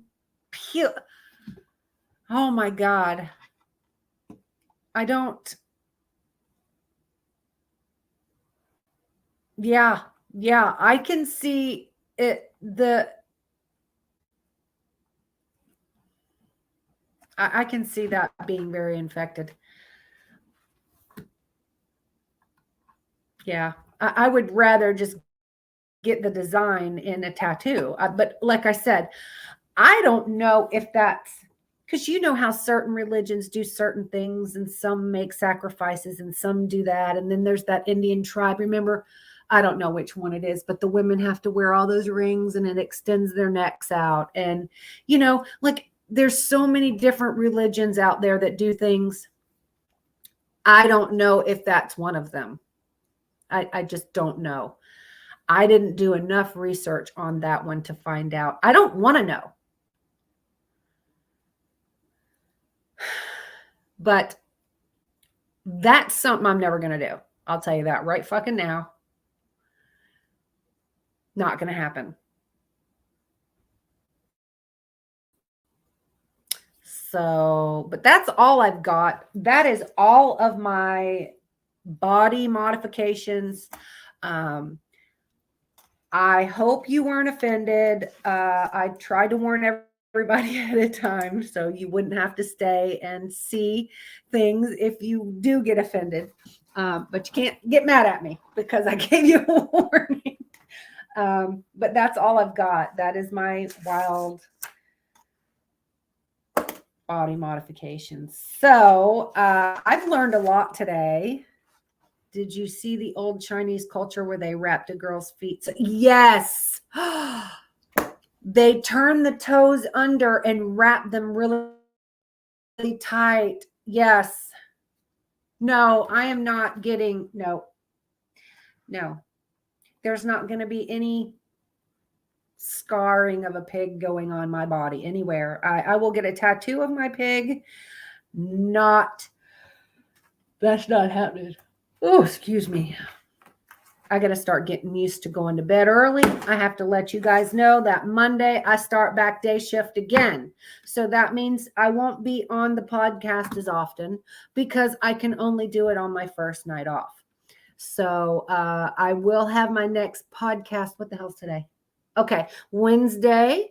peel. Oh my God. I don't. Yeah. Yeah. I can see it. I can see that being very infected. Yeah. I would rather just get the design in a tattoo. But like I said, I don't know if that's because you know how certain religions do certain things, and some make sacrifices and some do that. And then there's that Indian tribe. Remember, I don't know which one it is, but the women have to wear all those rings and it extends their necks out. And, you know, like there's so many different religions out there that do things. I don't know if that's one of them. I just don't know. I didn't do enough research on that one to find out. I don't want to know. But that's something I'm never going to do. I'll tell you that right fucking now. Not going to happen. So, but that's all I've got. That is all of my body modifications. I hope you weren't offended. I tried to warn everybody ahead of time so you wouldn't have to stay and see things if you do get offended. But you can't get mad at me because I gave you a warning. But that's all I've got. That is my wild body modifications. So I've learned a lot today. Did you see the old Chinese culture where they wrapped a girl's feet? So, yes. They turn the toes under and wrap them really, really tight. Yes. No, I am not getting, no. There's not going to be any scarring of a pig going on my body anywhere. I will get a tattoo of my pig. That's not happening. Oh, excuse me. I got to start getting used to going to bed early. I have to let you guys know that Monday I start back day shift again. So that means I won't be on the podcast as often because I can only do it on my first night off. So I will have my next podcast. What the hell's today? Okay, Wednesday.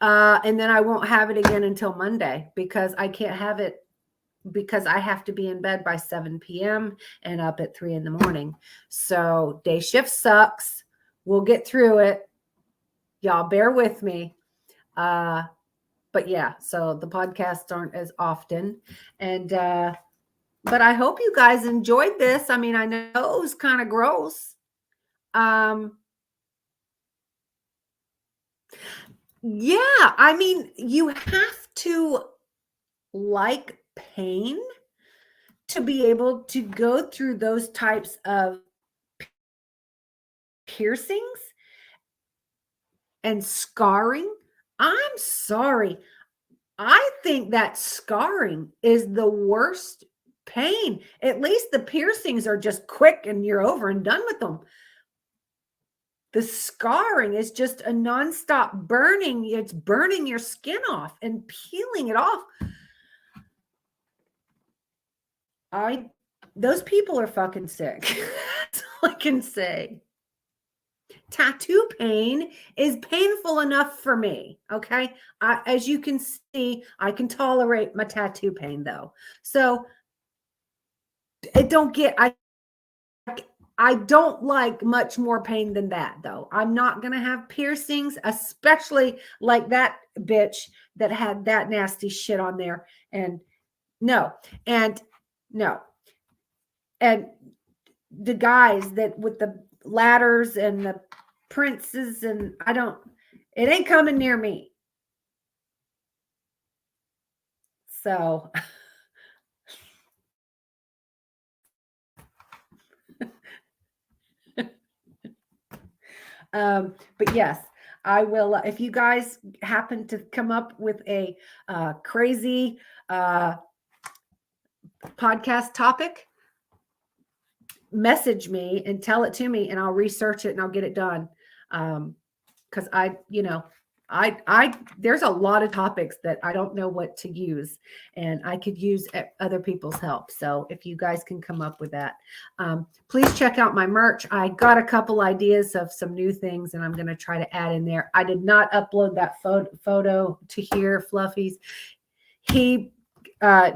And then I won't have it again until Monday because I can't have it because I have to be in bed by 7 p.m. and up at 3 in the morning. So day shift sucks. We'll get through it. Y'all bear with me. But yeah, so the podcasts aren't as often. And but I hope you guys enjoyed this. I mean, I know it was kind of gross. Yeah, I mean, you have to like pain to be able to go through those types of piercings and scarring. I'm sorry. I think that scarring is the worst pain. At least the piercings are just quick and you're over and done with them. The scarring is just a nonstop burning. It's burning your skin off and peeling it off. Those people are fucking sick. That's all I can say. tattoo pain is painful enough for me. Okay. As you can see, I can tolerate my tattoo pain though. So I don't like much more pain than that though. I'm not going to have piercings, especially like that bitch that had that nasty shit on there. And no, and no. And the guys that with the ladders and the princes, and it ain't coming near me. So but yes, I will. If you guys happen to come up with a crazy podcast topic, message me and tell it to me, and I'll research it and I'll get it done. Because there's a lot of topics that I don't know what to use, and I could use other people's help. So if you guys can come up with that, please check out my merch. I got a couple ideas of some new things, and I'm going to try to add in there. I did not upload that photo to here, Fluffies. He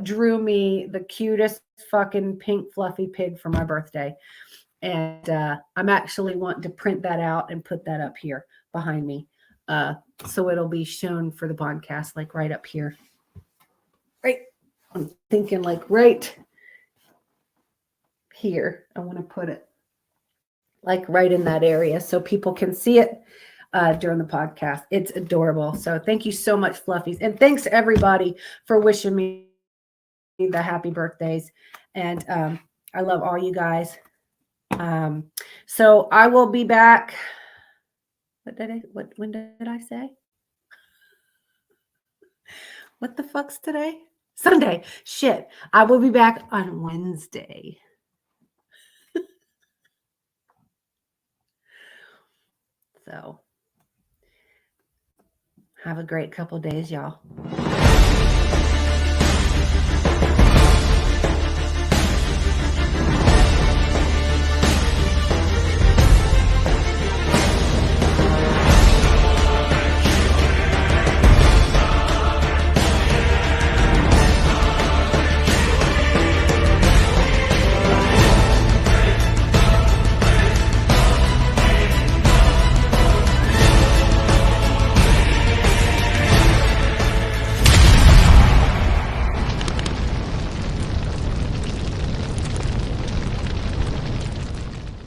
drew me the cutest fucking pink fluffy pig for my birthday. And I'm actually wanting to print that out and put that up here behind me. So it'll be shown for the podcast, like right up here. Right. I'm thinking like right here. I want to put it like right in that area so people can see it during the podcast. It's adorable. So thank you so much, Fluffies. And thanks everybody for wishing me the happy birthdays. And I love all you guys. So I will be back. When did I say? What the fuck's today? Sunday. Shit. I will be back on Wednesday. So have a great couple days, y'all.